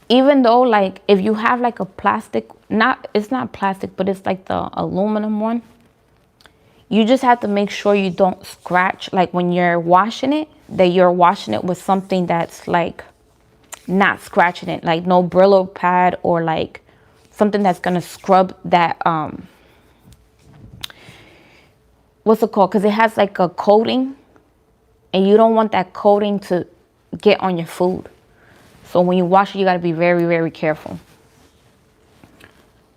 even though like if you have like a plastic, it's not plastic, but it's like the aluminum one. You just have to make sure you don't scratch, like when you're washing it, that you're washing it with something that's like not scratching it, like no Brillo pad or like something that's gonna scrub that what's it called? Because it has like a coating, and you don't want that coating to get on your food. So when you wash it, you got to be very, very careful.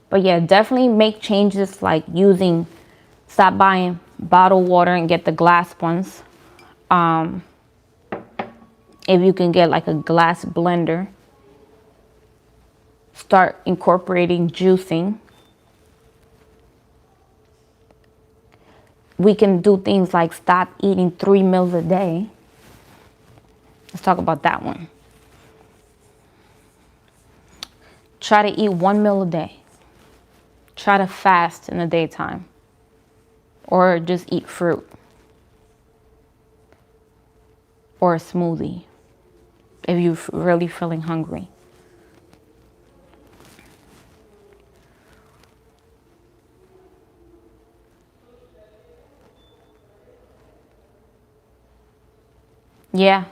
But yeah, definitely make changes like stop buying bottled water and get the glass ones. If you can get like a glass blender, start incorporating juicing. we can do things like stop eating 3 meals a day. Let's talk about that one. Try to eat 1 meal a day. Try to fast in the daytime. Or just eat fruit. Or a smoothie. If you're really feeling hungry. Yeah.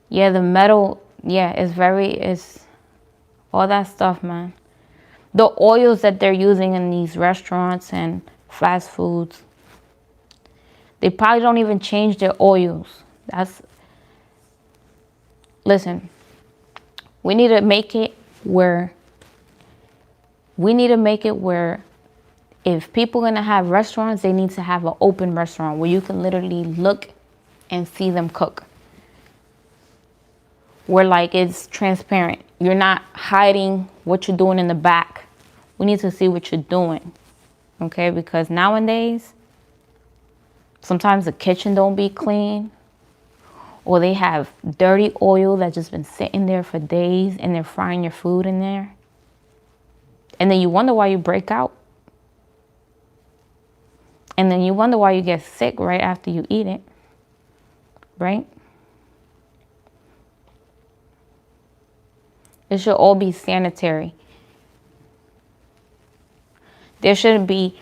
Yeah, the metal, yeah, it's all that stuff, man. The oils that they're using in these restaurants and fast foods, they probably don't even change their oils. Listen, we need to make it where if people are going to have restaurants, they need to have an open restaurant where you can literally look and see them cook. Where like it's transparent. You're not hiding what you're doing in the back. We need to see what you're doing. Okay? Because nowadays, sometimes the kitchen don't be clean. Or they have dirty oil that's just been sitting there for days and they're frying your food in there. And then you wonder why you break out. And then you wonder why you get sick right after you eat it. Right? It should all be sanitary. There shouldn't be,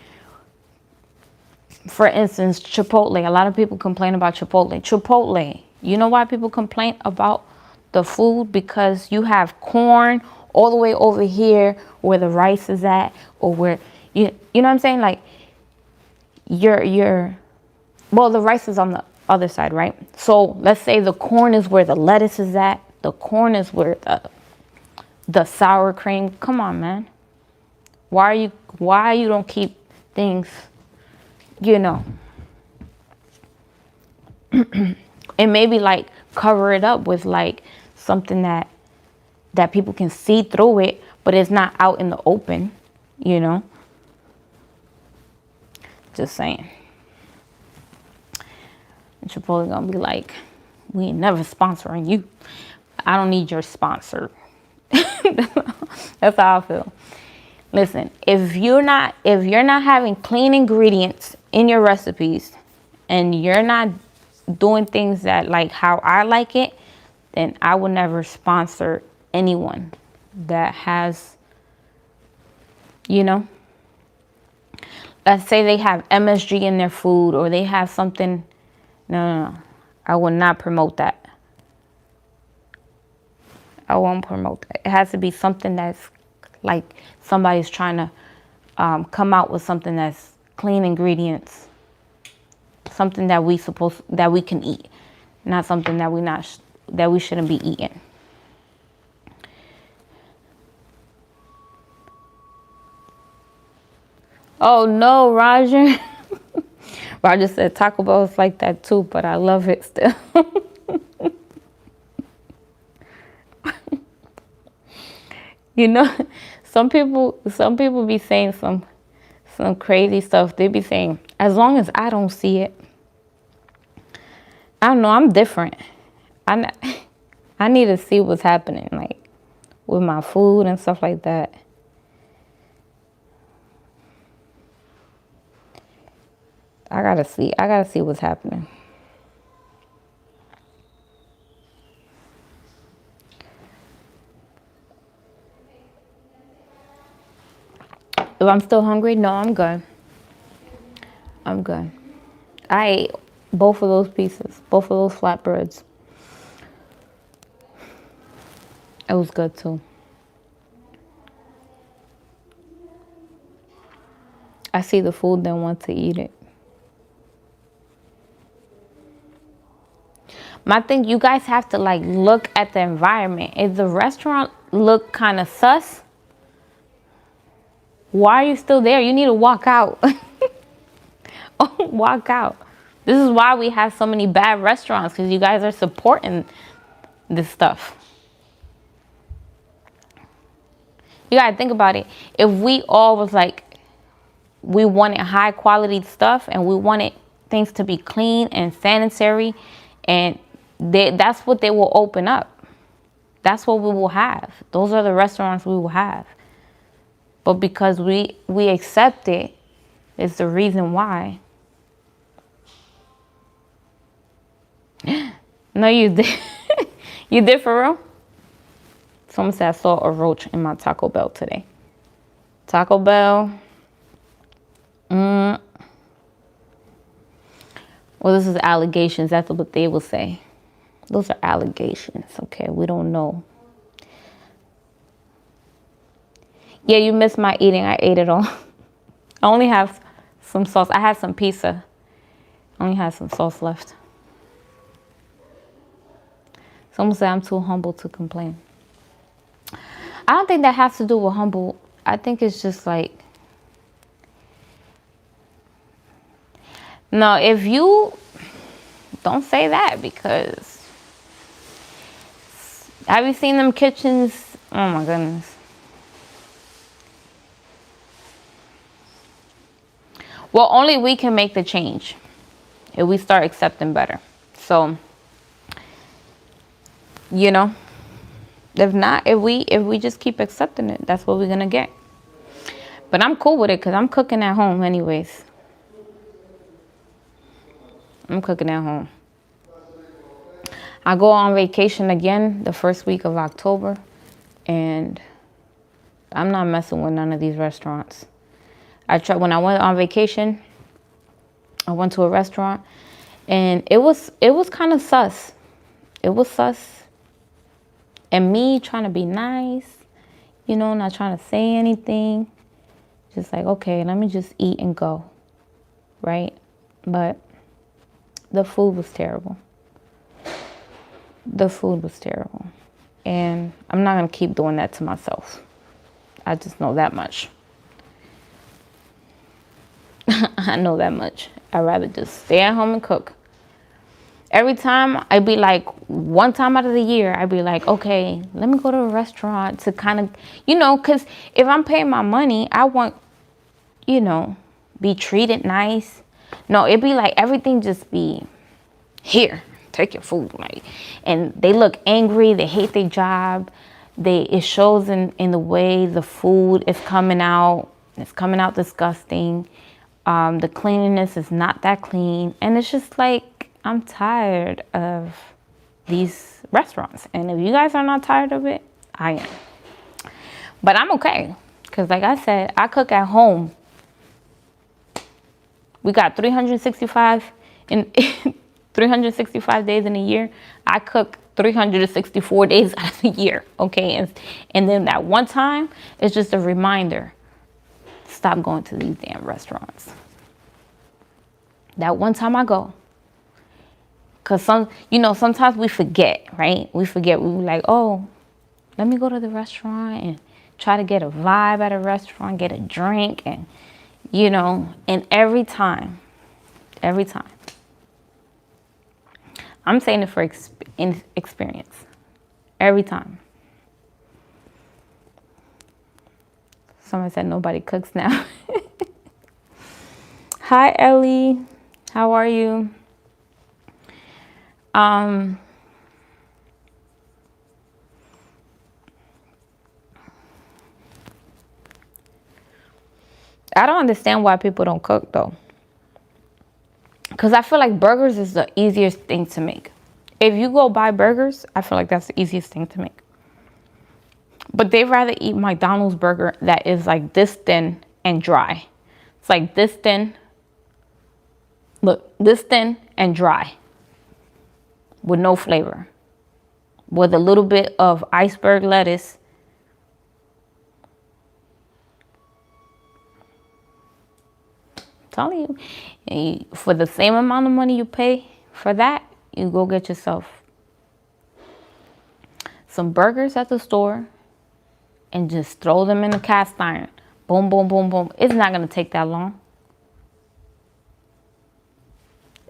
for instance, Chipotle. A lot of people complain about Chipotle. Chipotle. You know why people complain about the food? Because you have corn all the way over here where the rice is at, or where you know what I'm saying? Like well, the rice is on the other side, right? So let's say the corn is where the lettuce is at. The corn is where the sour cream. Come on, man. Why you don't keep things, you know, and maybe like cover it up with like something that people can see through it, but it's not out in the open, you know. Just saying. And Chipotle gonna be like, we ain't never sponsoring you. I don't need your sponsor. That's how I feel. Listen, if you're not having clean ingredients in your recipes and you're not doing things that like how I like it, then I will never sponsor anyone that has, you know, let's say they have MSG in their food or they have something. No. I will not promote that. I won't promote that. It has to be something that's like somebody's trying to come out with something that's clean ingredients, something that we can eat, not something that we shouldn't be eating. Oh no, Roger. Roger said Taco Bell is like that too, but I love it still. You know, some people be saying some crazy stuff. They be saying, as long as I don't see it. I don't know, I'm different. I need to see what's happening, like with my food and stuff like that. I gotta see what's happening. If I'm still hungry, no, I'm good. I'm good. I ate both of those pieces, both of those flatbreads. It was good too. I see the food, then want to eat it. My thing, you guys have to like look at the environment. If the restaurant look kind of sus, why are you still there? You need to walk out. Walk out. This is why we have so many bad restaurants, because you guys are supporting this stuff. You gotta think about it. If we all was like, we wanted high quality stuff, and we wanted things to be clean and sanitary, and that's what they will open up. That's what we will have. Those are the restaurants we will have. But because we accept it, is the reason why. No, you did. You did for real? Someone said I saw a roach in my Taco Bell today. Taco Bell. Well, this is allegations. That's what they will say. Those are allegations. Okay, we don't know. Yeah, you missed my eating. I ate it all. I only have some sauce. I had some pizza. I only had some sauce left. Someone said I'm too humble to complain. I don't think that has to do with humble. I think it's just like, no, if you don't say that, because have you seen them kitchens? Oh my goodness. Well, only we can make the change if we start accepting better. So, you know, if not, if we just keep accepting it, that's what we're gonna get. But I'm cool with it because I'm cooking at home anyways. I'm cooking at home. I go on vacation again the first week of October, and I'm not messing with none of these restaurants. When I went on vacation, I went to a restaurant, and it was kind of sus. It was sus. And me trying to be nice, you know, not trying to say anything. Just like, okay, let me just eat and go, right? But the food was terrible. The food was terrible. And I'm not going to keep doing that to myself. I just know that much. I know that much. I'd rather just stay at home and cook. Every time, I'd be like, one time out of the year, I'd be like, okay, let me go to a restaurant to kind of, you know, because if I'm paying my money, I want, you know, be treated nice. No, it'd be like everything just be, here, take your food. Like, and they look angry. They hate their job. It shows in the way the food is coming out. It's coming out disgusting. The cleanliness is not that clean. And it's just like, I'm tired of these restaurants. And if you guys are not tired of it, I am. But I'm okay. Because like I said, I cook at home. We got 365 days in a year. I cook 364 days out of the year. Okay. And then that one time, it's just a reminder. Stop going to these damn restaurants. That one time I go. Because sometimes we forget, right? We forget. We were like, oh, let me go to the restaurant and try to get a vibe at a restaurant, get a drink. And, you know, and every time, I'm saying it for experience. Every time. Someone said nobody cooks now. Hi, Ellie. How are you? I don't understand why people don't cook though. Because I feel like burgers is the easiest thing to make. If you go buy burgers, I feel like that's the easiest thing to make. But they'd rather eat McDonald's burger that is like this thin and dry. It's like this thin. Look, this thin and dry. With no flavor. With a little bit of iceberg lettuce. I'm telling you, for the same amount of money you pay for that, you go get yourself some burgers at the store and just throw them in the cast iron. Boom, boom, boom, boom. It's not going to take that long.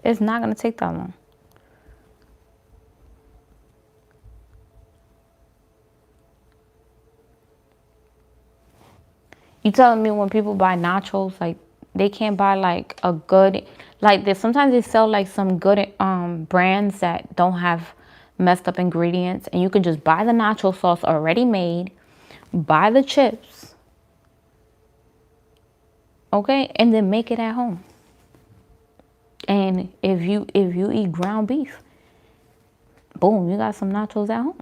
It's not going to take that long. You telling me when people buy nachos, like they can't buy like a good, like this. Sometimes they sell like some good brands that don't have messed up ingredients, and you can just buy the nacho sauce already made, buy the chips, okay, and then make it at home. And if you eat ground beef, boom, you got some nachos at home.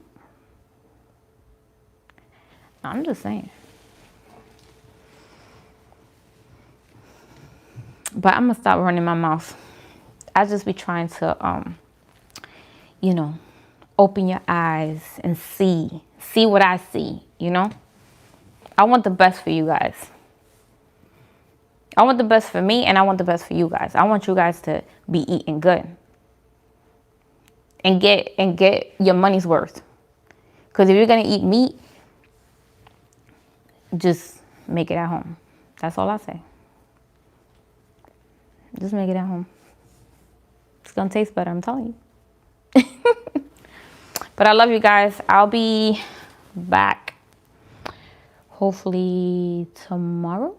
I'm just saying. But I'm gonna stop running my mouth. I just be trying to you know, open your eyes and see what I see, you know? I want the best for you guys. I want the best for me, and I want the best for you guys. I want you guys to be eating good and get your money's worth. Because if you're gonna eat meat, just make it at home. That's all I say. Just make it at home. It's gonna taste better, I'm telling you. But I love you guys. I'll be back hopefully tomorrow.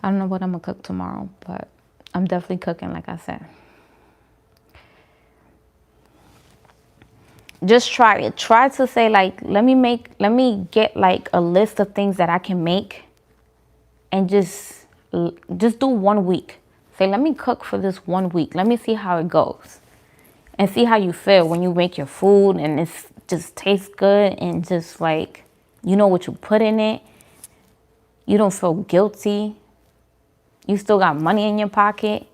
I don't know what I'm gonna cook tomorrow, but I'm definitely cooking, like I said. Just try it. Try to say like, let me get like a list of things that I can make, and just do 1 week. Say, let me cook for this 1 week. Let me see how it goes. And see how you feel when you make your food and it just tastes good, and just like, you know what you put in it. You don't feel guilty. You still got money in your pocket.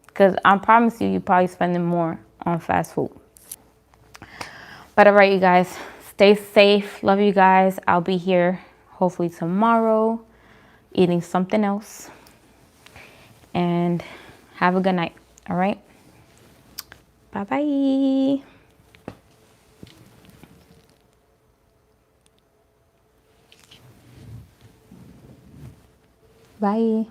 Because I promise you, you're probably spending more on fast food. But all right, you guys, stay safe. Love you guys. I'll be here hopefully tomorrow eating something else. And have a good night. All right. Bye-bye. Bye.